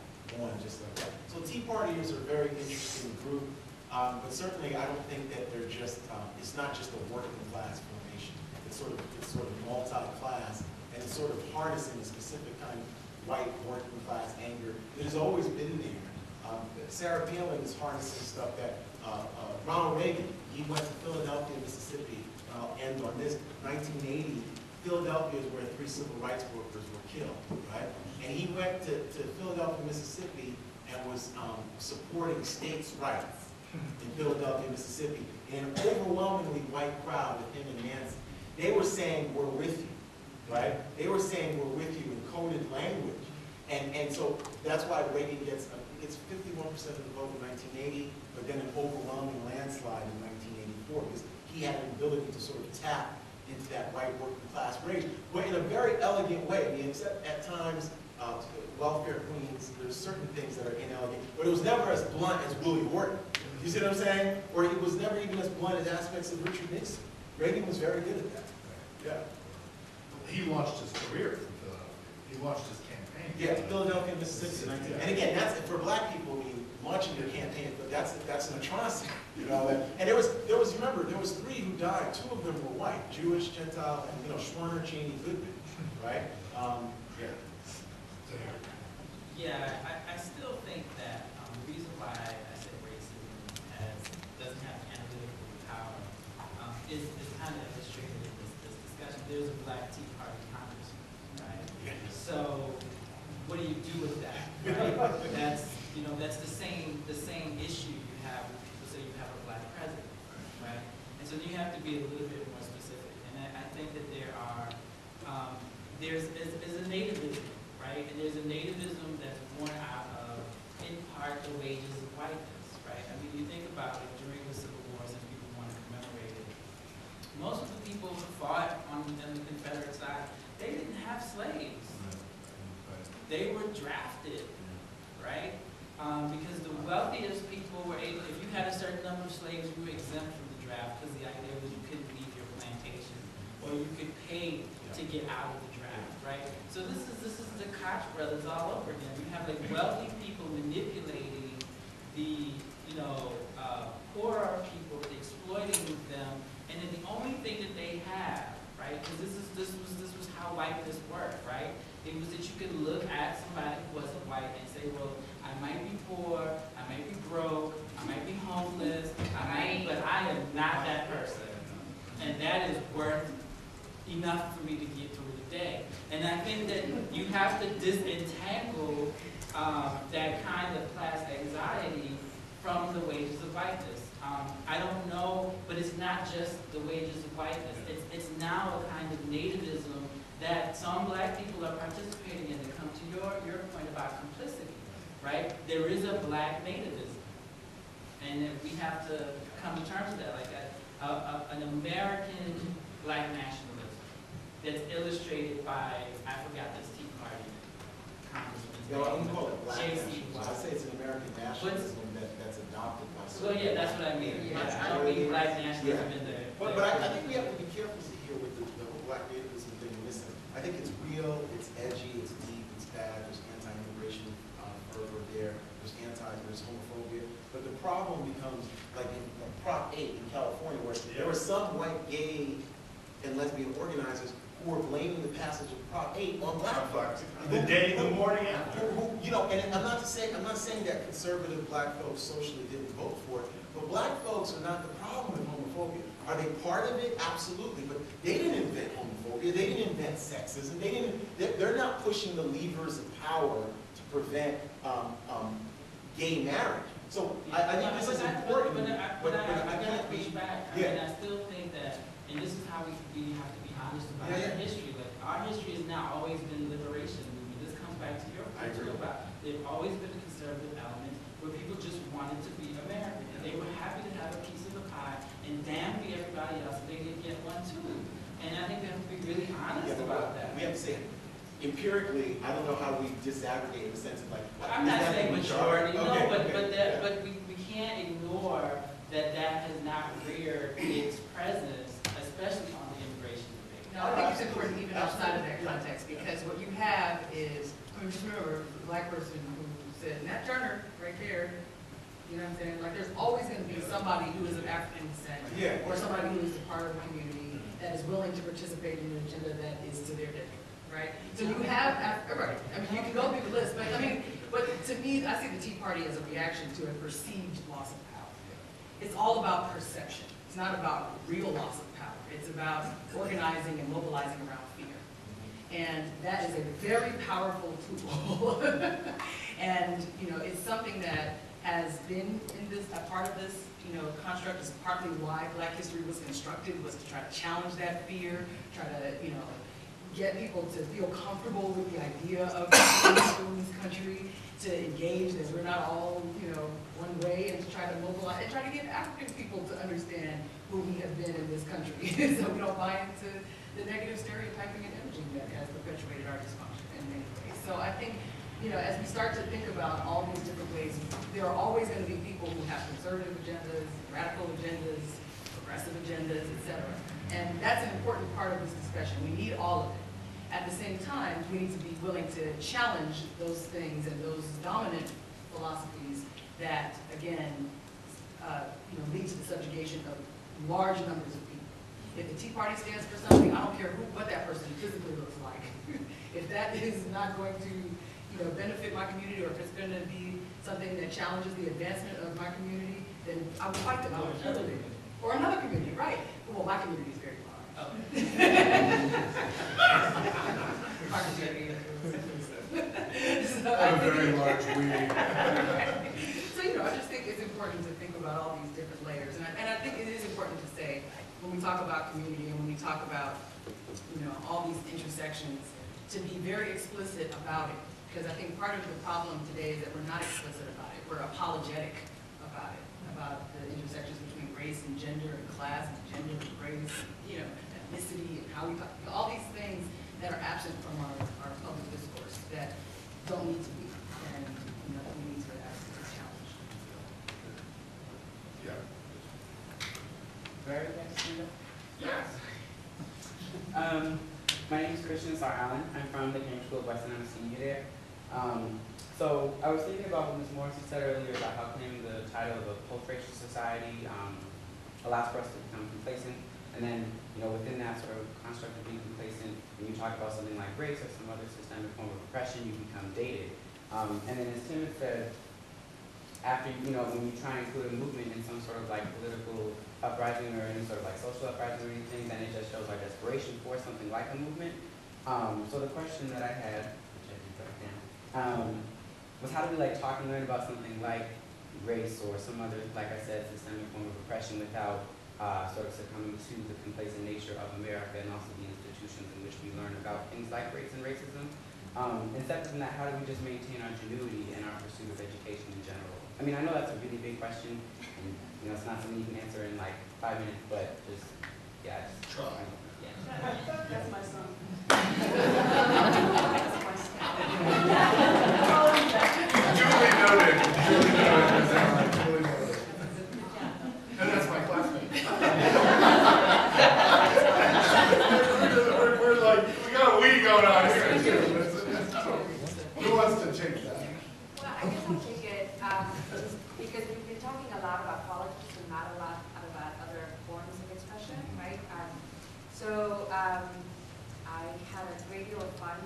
C: on just like that. So Tea Partiers are a very interesting group, but certainly I don't think that they're just. It's not just a working class formation. It's sort of multi-class, and it's sort of harnessing a specific kind of white working class anger that has always been there. Sarah Palin is harnessing stuff that Ronald Reagan, he went to Philadelphia, Mississippi. I'll end on this. 1980, Philadelphia is where 3 civil rights workers were killed, right? And he went to Philadelphia, Mississippi, and was supporting states' rights in Philadelphia, Mississippi. And an overwhelmingly white crowd with him and Nancy. They were saying, we're with you, right? They were saying, we're with you in coded language. And so that's why Reagan gets 51% of the vote in 1980, but then an overwhelming landslide in 1984, because he had an ability to sort of tap into that white working class rage, but in a very elegant way. I mean, except at times, welfare queens, there's certain things that are inelegant, but it was never as blunt as Willie Horton. You see what I'm saying? Or it was never even as blunt as aspects of Richard Nixon. Reagan was very good at that. Yeah.
A: He launched his career from Philadelphia. He launched his campaign.
C: Yeah, Philadelphia, Mississippi, 19. And again, that's for black people. I mean, launching your campaign, but that's an atrocity. You know, and there was remember there was 3 who died. 2 of them were white, Jewish, Gentile, and Schwerner, Cheney, Goodman, right? Yeah.
E: Yeah, I still think that the reason why I say racism doesn't have analytical power is kind of illustrated in this discussion. There's a Black Tea Party congressman, right?
C: Yeah.
E: So what do you do with that? Right? That's the same issue you have when people say you have a Black president, right? And so you have to be a little bit more specific. And I think that there's a nativism. Right? And there's a nativism that's born out of, in part, the wages of whiteness, right? I mean, you think about it during the Civil War, since people want to commemorate it. Most of the people who fought on the Confederate side, they didn't have slaves. They were drafted, right? Because the wealthiest people were able, if you had a certain number of slaves, you were exempt from the draft, because the idea was you couldn't leave your plantation, or you could pay to get out of the draft, right? So this is the Koch brothers all over again. You have like wealthy people manipulating the poorer people, exploiting them, and then the only thing that they have, right? Because this was how whiteness worked, right? It was that you could look at somebody who wasn't white and say, well, I might be poor, I might be broke, I might be homeless, but I am not that person, and that is worth enough for me to get through the day. And I think that you have to disentangle that kind of class anxiety from the wages of whiteness. I don't know, but it's not just the wages of whiteness. It's now a kind of nativism that some Black people are participating in. To come to your point about complicity, right? There is a Black nativism, and we have to come to terms with that, like an American Black nationalism that's illustrated by, I forgot this Tea Party congressman.
C: Yeah, well, you call it Black
E: J.C.
C: nationalism. I say it's an American nationalism that's adopted by some.
E: Well, yeah, that's what I mean.
C: Yeah.
E: I don't mean Black nationalism in there.
C: But I think we have to be careful here with the whole Black nativism thing. Listen, I think it's real, it's edgy, it's deep, it's bad. There's anti-immigration fervor there. There's homophobia. But the problem becomes like in Prop 8 in California, where there were some white gay and lesbian organizers who were blaming the passage of Prop 8 on Black folks.
A: The morning after.
C: And I'm not saying that conservative Black folks socially didn't vote for it, but Black folks are not the problem with homophobia. Are they part of it? Absolutely. But they didn't invent homophobia. They didn't invent sexism. They're not pushing the levers of power to prevent gay marriage. So I think this is important.
E: But I gotta push back. I
C: Yeah.
E: mean, I still think that, and this is how we have to be honest about
C: Yeah.
E: our history. Like, our history has not always been liberation movement. This comes back to your point too about there's always been a conservative element where people just wanted to be American, and they were happy to have a piece of the pie, and damn be everybody else if they didn't get one too. And I think we have to be really honest about that.
C: We have to say, empirically, I don't know how we disaggregate in the sense of like.
E: I'm not saying majority, no,
C: Okay,
E: but we can't ignore that has not reared its presence, especially on the immigration debate.
B: No, I think it's important even outside of that context, because what you have is, just remember, the Black person who said, Nat Turner, right there, you know what I'm saying? Like, there's always going to be somebody who is of African descent, or somebody who is a part of the community that is willing to participate in an agenda that is to their district. Right? So you have, right, I mean, you can go through the list, but to me, I see the Tea Party as a reaction to a perceived loss of power. It's all about perception. It's not about real loss of power. It's about organizing and mobilizing around fear. And that is a very powerful tool. And, it's something that has been in this, a part of this, construct is partly why Black history was constructed, was to try to challenge that fear, try to, get people to feel comfortable with the idea of people in this country, to engage that we're not all, one way, and to try to mobilize, and try to get African people to understand who we have been in this country, so we don't buy into the negative stereotyping and imaging that has perpetuated our dysfunction in many ways. So I think, as we start to think about all these different ways, there are always going to be people who have conservative agendas, radical agendas, progressive agendas, et cetera. And that's an important part of this discussion. We need all of it. At the same time, we need to be willing to challenge those things and those dominant philosophies that, again, lead to the subjugation of large numbers of people. If the Tea Party stands for something, I don't care what that person physically looks like. If that is not going to, benefit my community, or if it's going to be something that challenges the advancement of my community, then I will fight them out. Or another community, right? Well, my community is very large.
A: A very large we.
B: So, I just think it's important to think about all these different layers. And I think it is important to say, when we talk about community and when we talk about, all these intersections, to be very explicit about it. Because I think part of the problem today is that we're not explicit about it. We're apologetic about it, about the intersections between race and gender and class and gender and race, ethnicity and how we talk, all these things that are absent from our public discourse that don't need to be, and we need to ask this challenge.
A: Yeah.
H: Very next speaker.
A: Yes.
H: My name is Christian Sar Allen. I'm from the Cambridge School of Western. I'm a senior there. So I was thinking about what Ms. Morrissey said earlier about how claiming the title of a post-racial society allows for us to become complacent. And then, within that sort of construct of being complacent, when you talk about something like race or some other systemic form of oppression, you become dated. And then as Tim had said, after, when you try and include a movement in some sort of like political uprising or any sort of like social uprising or anything, then it just shows our desperation for something like a movement. So the question that I had, which I did write down, was how do we talk and learn about something like race or some other, like I said, systemic form of oppression without sort of succumbing to the complacent nature of America and also the institutions in which we learn about things like race and racism. And separate from that, how do we just maintain our ingenuity in our pursuit of education in general? I mean, I know that's a really big question, and it's not something you can answer in 5 minutes, but just, yeah.
A: Try.
H: Yeah.
B: That's my son.
A: Duly noted. Ms. Allen, duly noted. And that's my classmate. we're like, we got a we going on here too. Who wants to take that?
D: Well, I guess I'll take it, because we've been talking a lot about politics and not a lot about other forms of expression, right? I had a great deal of fun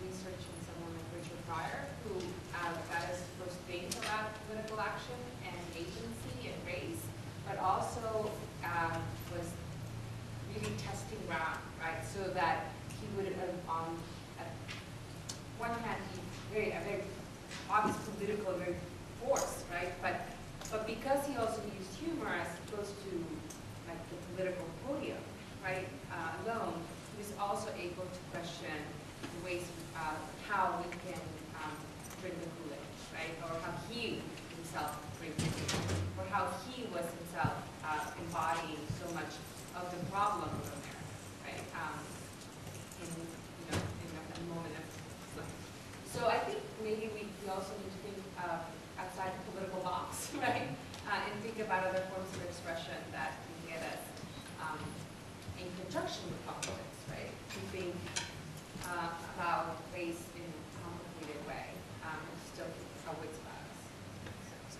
D: researching someone like Richard Pryor, who got us first think about political action and agency and race, but also was really testing ground, right? So that he would, on one hand, be a very obvious political, very force, right? But because he also used humor as opposed to like the political podium, right? Alone, he was also able to question the ways how we can drink the Kool-Aid, right? Or how he himself drank the Kool-Aid, or how he was himself embodying so much of the problem of America, right? In a moment of life. So I think maybe we also need to think outside the political box, right? And think about other forms of expression that can get us in conjunction with politics, right? To think about race in a complicated way and still keep our wits about us.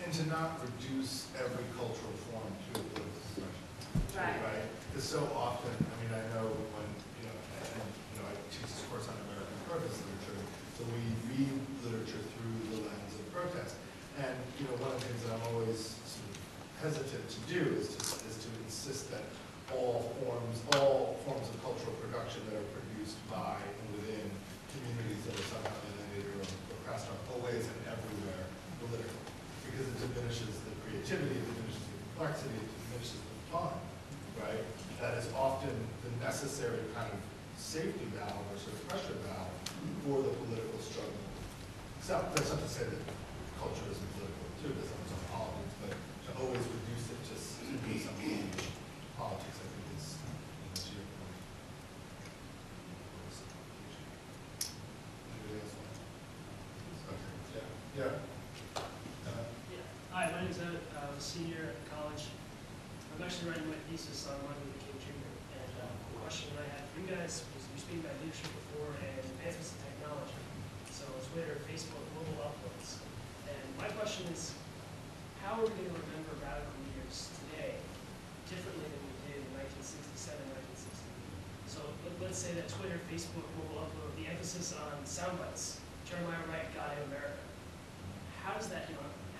A: And to not reduce every cultural form to a political expression.
D: Right.
A: Because so often, I know when, I teach this course on American protest literature, so we read literature through the lens of protest. And, one of the things that I'm always sort of hesitant to do is to insist that all forms of cultural production that are produced by and within communities that are somehow alienated or oppressed are always and everywhere political. Because it diminishes the creativity, it diminishes the complexity, it diminishes the fun, right? That is often the necessary kind of safety valve or sort of pressure valve for the political struggle. So that's not to say that culture isn't political too, that's not some politics, but to always reduce it just to be something politics, I think is your point. Anybody else want? Okay, yeah.
I: Hi, my name's Ed. I'm a senior at college. I'm actually writing my thesis on Martin Luther King Jr. And the question that I had for you guys was, you speak about leadership before and advancements in technology. So Twitter, Facebook, mobile uploads. And my question is, how are we going to remember radical leaders today differently than we did in 1967, 1960? So let's say that Twitter, Facebook, mobile upload, the emphasis on sound bites, Jeremiah Wright, God of America. How does that,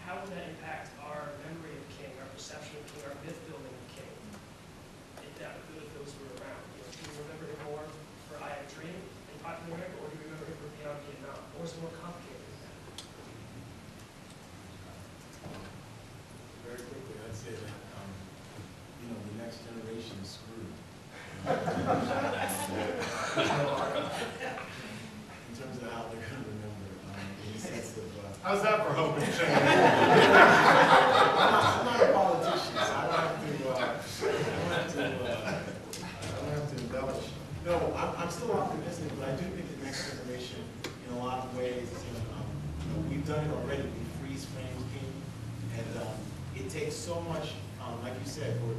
I: how would that impact our memory of King, our perception of King, our myth building of King? If those were around, do we remember him more for I Have a Dream in popular America, or do we remember him for Beyond Vietnam? Or is it more complicated than that?
C: Very quickly, I'd say that, the next generation is screwed. In terms of how they're going to remember, in the sense of...
A: How's that for hope and change?
C: I'm not a politician, so I don't have to embellish. No, I'm still optimistic, but I do think the next generation, in a lot of ways, we've done it already. We freeze framed King, and it takes so much. Like you said, we're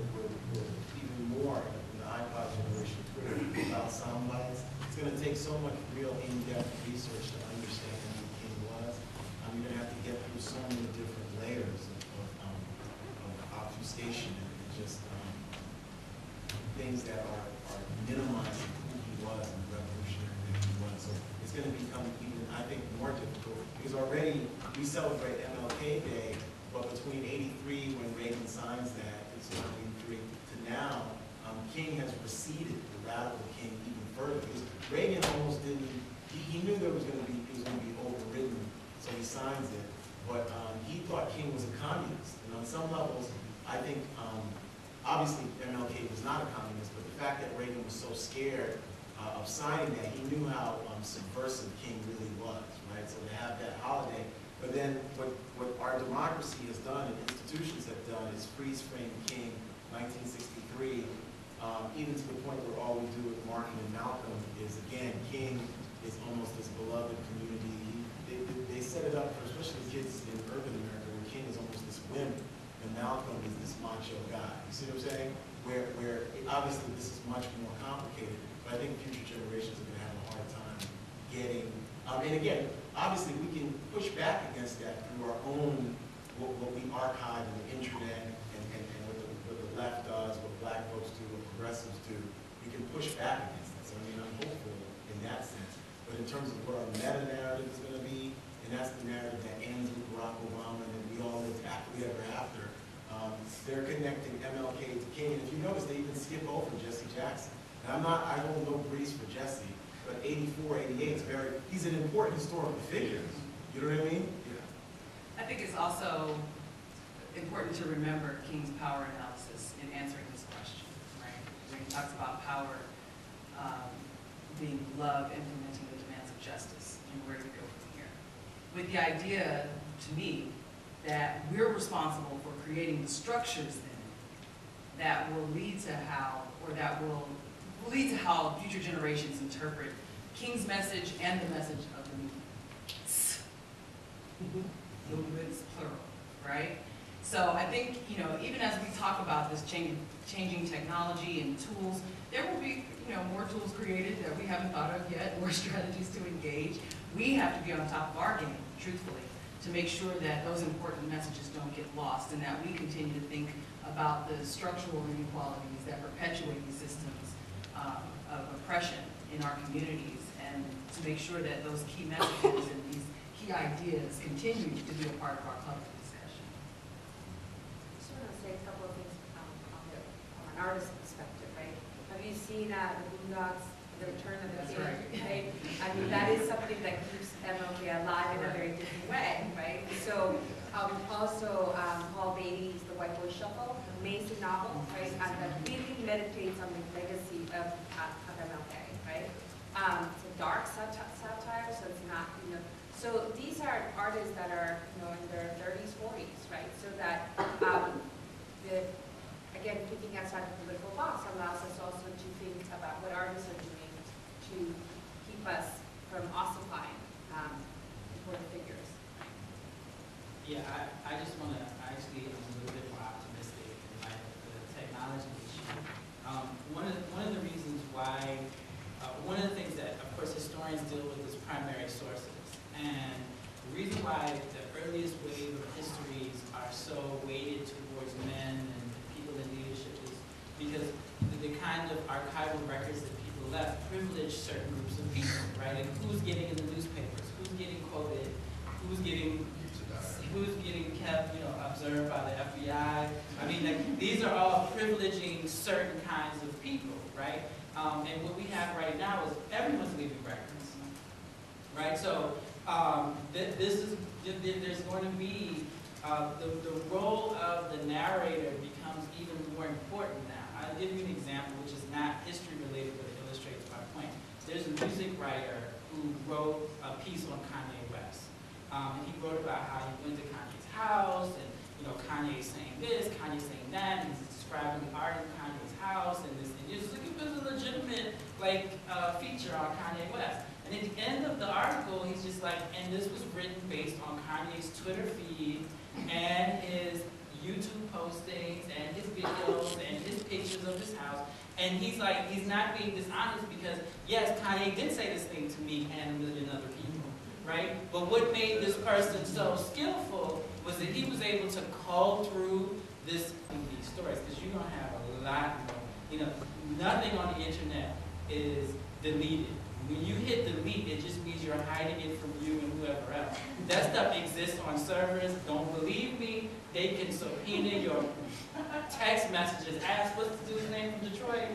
C: even more in the iPod generation, Twitter, about sound bites. It's going to take so much real in-depth research to understand who King was. You're going to have to get through so many different layers of obfuscation and just things that are minimizing who he was and the revolutionary that he was. So it's going to become even, I think, more difficult because already we celebrate MLK Day, but between '83 when Reagan signs that, it's 1983, to now, King has receded, the radical King, even further. Because Reagan almost didn't, he knew there was going to be, it was going to be overridden. So he signs it, but he thought King was a communist. And on some levels, I think, obviously MLK was not a communist, but the fact that Reagan was so scared of signing that, he knew how subversive King really was, right? So to have that holiday, but then what our democracy has done and institutions have done is freeze frame King, 1963, even to the point where all we do with Martin and Malcolm is, again, King is almost this beloved community. They set it up for especially the kids in urban America where King is almost this wimp and Malcolm is this macho guy. You see what I'm saying? Where obviously this is much more complicated, but I think future generations are going to have a hard time getting, and again, obviously we can push back against that through our own, what we archive in the intranet and what the left does, what black folks do, what progressives do. We can push back against that. So I mean, I'm hopeful in that sense. But in terms of what our meta-narrative is going to be, and that's the narrative that ends with Barack Obama and we all live happily ever after, they're connecting MLK to King. And if you notice, they even skip over Jesse Jackson. And I hold no breeze for Jesse, but 84, 88 is he's an important historical figure. You know what I mean? Yeah.
B: I think it's also important to remember King's power analysis in answering this question, right? When he talks about power being love implementing the demands of justice, and where do we go from here? With the idea, to me, that we're responsible for creating the structures then that will lead to how future generations interpret King's message and the message of the movement. Movements, plural, right? So I think, even as we talk about this changing technology and tools, there will be, more tools created that we haven't thought of yet, more strategies to engage. We have to be on top of our game, truthfully, to make sure that those important messages don't get lost and that we continue to think about the structural inequalities that perpetuate these systems of oppression in our communities, and to make sure that those key messages and these key ideas continue to be a part of our public discussion.
D: I just want to say a couple of things from an artist's perspective, right? Have you seen the Boondocks, The Return of the King? Right. I mean, that is something that keeps MLK alive in a very different way, right? So also Paul Beatty's The White Boy Shuffle, amazing novel, right, and that really meditates on the legacy of MLK, right? It's a dark satire, so it's not, so these are artists that are, in their 30s, 40s, right? So that, again, thinking outside the political box allows us also to think about what artists are doing to keep us from ossifying important figures.
E: Yeah, I just want to, actually, I'm a little bit more optimistic in light of the technology issue. One of the reasons why, one of the things that, of course, historians deal with is primary sources. And the reason why the earliest wave of histories are so weighted towards men and people in leadership is because the kind of archival records that people left privilege certain groups of people, right? And who's getting in the newspapers, who's getting quoted, who's getting kept, observed by the FBI. I mean, these are all privileging certain kinds of people, right? And what we have right now is everyone's leaving records, right? So there's going to be, the role of the narrator becomes even more important now. I'll give you an example which is not history related, but it illustrates my point. There's a music writer who wrote a piece on Kanye West. He wrote about how he went to Kanye's house, and Kanye's saying this, Kanye's saying that, and he's describing the art in Kanye's house, and this, and it was a legitimate feature on Kanye West. And at the end of the article, he's just like, and this was written based on Kanye's Twitter feed and his YouTube postings and his videos and his pictures of his house. And he's like, he's not being dishonest because, yes, Kanye did say this thing to me and a million other people, right? But what made this person so skillful was that he was able to cull through these stories, because you're going to have a lot more, nothing on the internet is deleted. When you hit delete, it just means you're hiding it from you and whoever else. That stuff exists on servers. Don't believe me. They can subpoena your text messages. Ask, what's the dude's name from Detroit?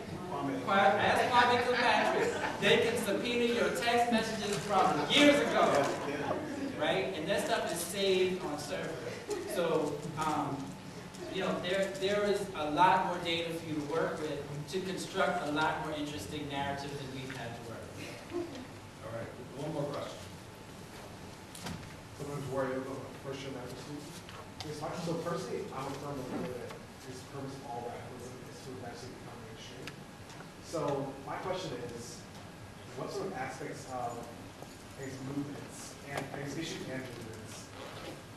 E: Ask Kwame Kilpatrick. They can subpoena your text messages from years ago, right? And that stuff is saved on servers. So, there is a lot more data for you to work with to construct a lot more interesting narratives than we've had to work with.
J: All right, one more question. Someone's worried about first year medical students. So personally, I'm a firm believer that this proves all radicalism is to eventually become mainstream. So my question is, what sort of aspects of these movements and these issues and movements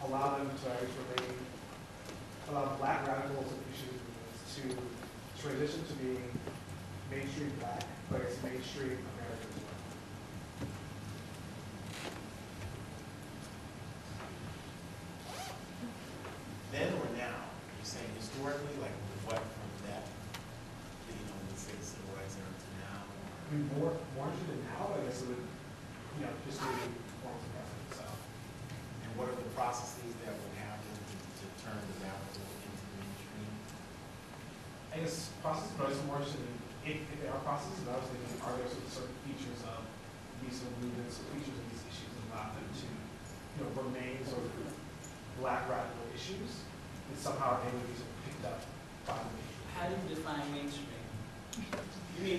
J: allow them to allow black radicals and issues movements to transition to being mainstream black, but it's mainstream American as well?
C: Then or now? You're saying historically, like what from that, let's say the civil rights era to now?
J: I mean, more interested in now, I guess it would, just maybe forms of precedent itself.
C: And what are the processes that would happen to turn the radical into mainstream?
J: I guess processes, but I was more interested in if there are processes, and I was thinking, are there certain features of these sort of movements or features of these issues that allow them to, remain sort of black radical issues, and somehow they would be sort of picked up by the mainstream?
E: How do you define mainstream?
C: You mean,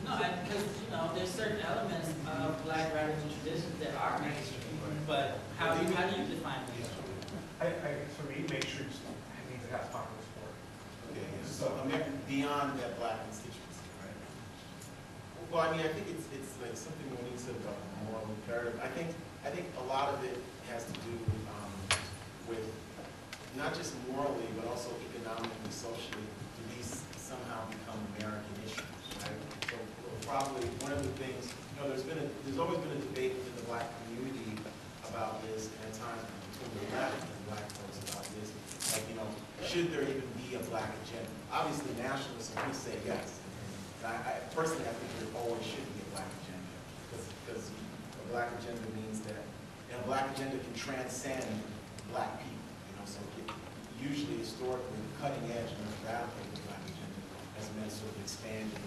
E: No, because there's certain elements of black radical traditions that are mainstream, but how do you define mainstream?
J: I guess for me, mainstream means it has popular support.
C: okay, so American beyond that black constituency, right? Well, I think it's like something we need to about moral imperative. I think a lot of it has to do with not just morally, but also economically, socially, to these somehow become American issues, right? So probably one of the things, there's always been a debate within the black community about this, and at times between the left and black folks about this. Like, should there even be a black agenda? Obviously, nationalists would say yes. And I personally, I think there always should be a black agenda, because a black agenda means that, a black agenda can transcend black people. So usually, historically, the cutting edge and the radical of the black agenda has meant sort of expanding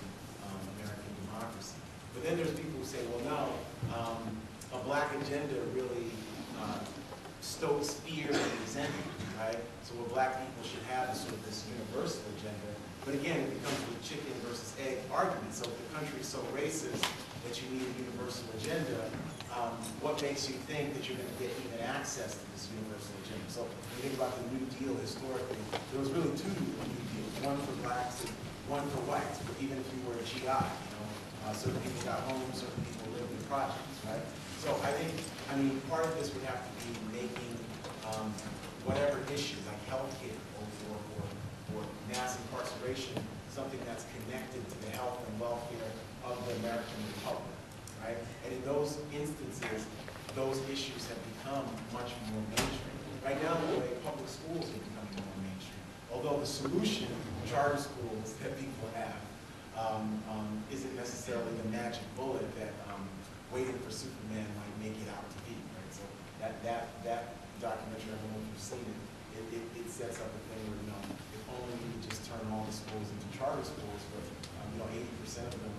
C: American democracy. But then there's people who say, well, no, a black agenda really stokes fear and resentment, right? So where black people should have is sort of this universal agenda. But again, it becomes the chicken versus egg argument. So if the country is so racist that you need a universal agenda, what makes you think that you're going to get even access to this universal agenda? So when you think about the New Deal historically, there was really two New Deals, one for blacks and one for whites, but even if you were a GI, you know, certain people got homes, certain people lived in projects, right? So I think, I mean, part of this would have to be making whatever issues, like healthcare or mass incarceration, something that's connected to the health and welfare of the American Republic, right? And in those instances, those issues have become much more mainstream. Right now, the way public schools are becoming more mainstream. Although the solution, charter schools that people have, isn't necessarily the magic bullet that waiting for Superman might make it out to be, right? So that documentary, I don't know if you've seen it, it sets up a thing where, you know, if only you could just turn all the schools into charter schools, but, you know, 80% of them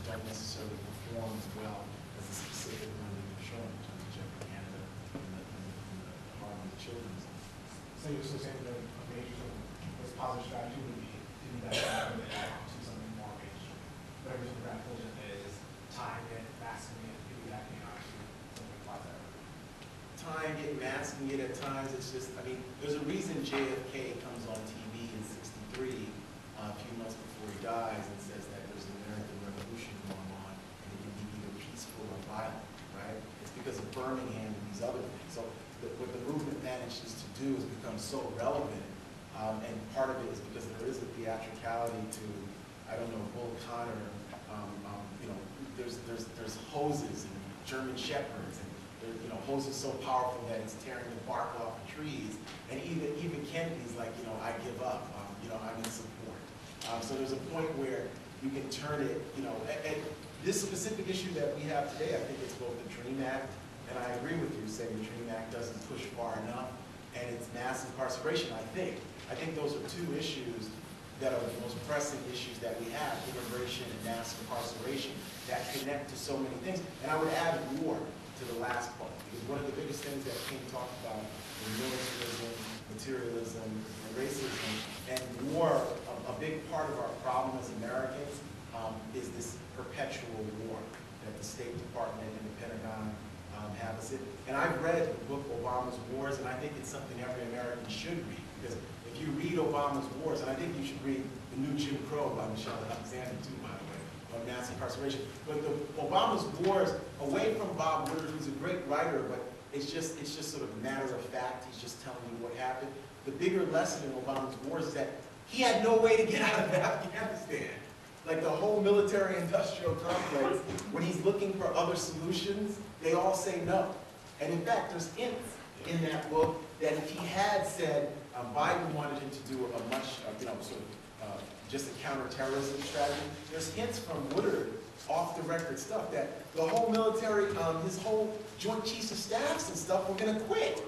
C: don't necessarily perform as well as the specific one that you're showing in terms of Jeff Canada and the Harlem Children's.
J: So you're still saying that a major this positive strategy would be to be that to something more mainstream. Whatever the radical agenda is, time it, masking it, piggybacking on to something like that.
C: Time it, masking it at times, it's just, I mean, there's a reason JFK comes on TV in '63, a few months before he dies, and says that there's an American Revolution going on, and it can be either peaceful or violent, right? It's because of Birmingham and these other things. So what the movement manages to do is become so relevant, and part of it is because there is a theatricality to, I don't know, Bull Connor, you know, there's hoses and German shepherds, and you know, hoses so powerful that it's tearing the bark off the trees, and even Kennedy's like, you know, I give up, you know, I'm in support. So there's a point where you can turn it, you know, and this specific issue that we have today, I think it's both the DREAM Act, and I agree with you saying the DREAM Act doesn't push far enough, and it's mass incarceration, I think. I think those are two issues that are the most pressing issues that we have, immigration and mass incarceration, that connect to so many things. And I would add war to the last part, because one of the biggest things that King talked about was militarism, materialism, and racism. And war, a big part of our problem as Americans is this perpetual war that the State Department and the Pentagon have us in. And I've read the book Obama's Wars, and I think it's something every American should read, because if you read Obama's Wars, and I think you should read The New Jim Crow by Michelle Alexander too, by the way, on mass incarceration. But the Obama's Wars, away from Bob Woodward, who's a great writer, but it's just sort of matter of fact. He's just telling you what happened. The bigger lesson in Obama's Wars is that he had no way to get out of Afghanistan. Like the whole military-industrial complex, when he's looking for other solutions, they all say no. And in fact, there's hints in that book that if he had said Biden wanted him to do a much, you know, sort of just a counterterrorism strategy, there's hints from Woodward, off-the-record stuff, that the whole military, his whole Joint Chiefs of Staffs and stuff were going to quit.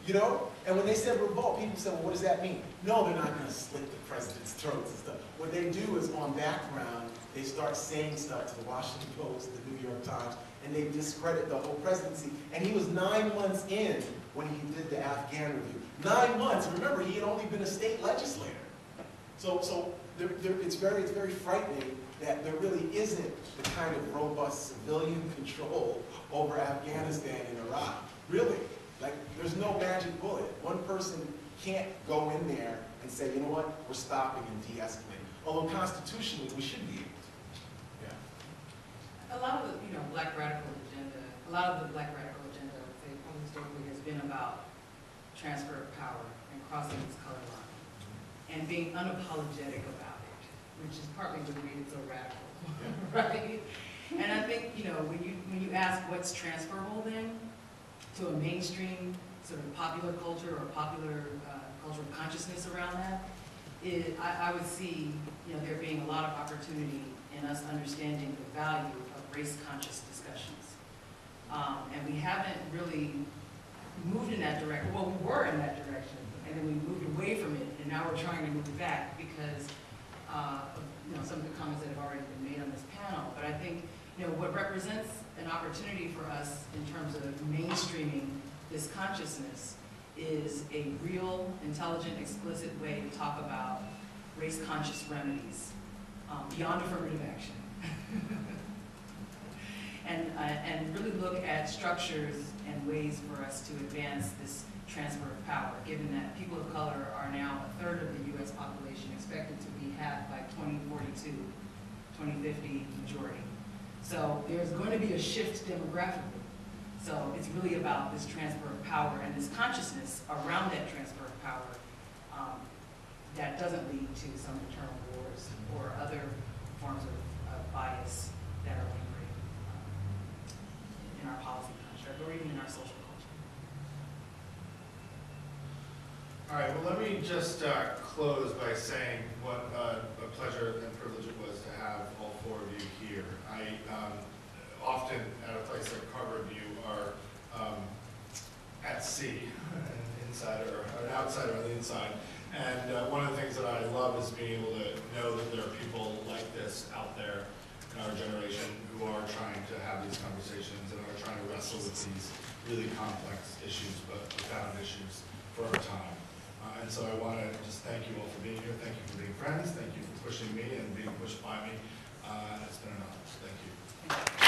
C: You know? And when they said revolt, people said, well, what does that mean? No, they're not going to slit the president's throats and stuff. What they do is, on background, they start saying stuff to the Washington Post, the New York Times, and they discredit the whole presidency. And he was 9 months in when he did the Afghan review. 9 months. Remember, he had only been a state legislator. So it's very frightening that there really isn't the kind of robust civilian control over Afghanistan and Iraq. Really. Like, there's no magic bullet. One person can't go in there and say, you know what, we're stopping and de-escalating. Although constitutionally, we should be able to. Yeah.
B: A lot of the, black radical agenda, I would say, historically has been about transfer of power and crossing this color line and being unapologetic about it, which is partly what made it so radical, right? And I think, when you ask what's transferable then to a mainstream sort of popular culture or popular cultural consciousness around that, I would see, there being a lot of opportunity in us understanding the value of race-conscious discussions. And we haven't really moved in that direction. Well, we were in that direction, and then we moved away from it, and now we're trying to move back because of some of the comments that have already been made on this panel. But I think what represents an opportunity for us in terms of mainstreaming this consciousness is a real, intelligent, explicit way to talk about race-conscious remedies beyond affirmative action. And really look at structures and ways for us to advance this transfer of power, given that people of color are now a third of the U.S. population, expected to be half by 2042, 2050 majority. So there's going to be a shift demographically. So it's really about this transfer of power and this consciousness around that transfer of power that doesn't lead to some internal wars or other forms of bias that are lingering in our policy construct or even in our social culture.
A: All right, well, let me just close by saying what a pleasure and privilege it was to have all four of you here. I often at a place like Carpio are at sea, inside or an outsider on the inside. And one of the things that I love is being able to know that there are people like this out there in our generation who are trying to have these conversations and are trying to wrestle with these really complex issues, but profound issues for our time. And so I want to just thank you all for being here. Thank you for being friends. Thank you for pushing me and being pushed by me. It's been an honor. Thank you.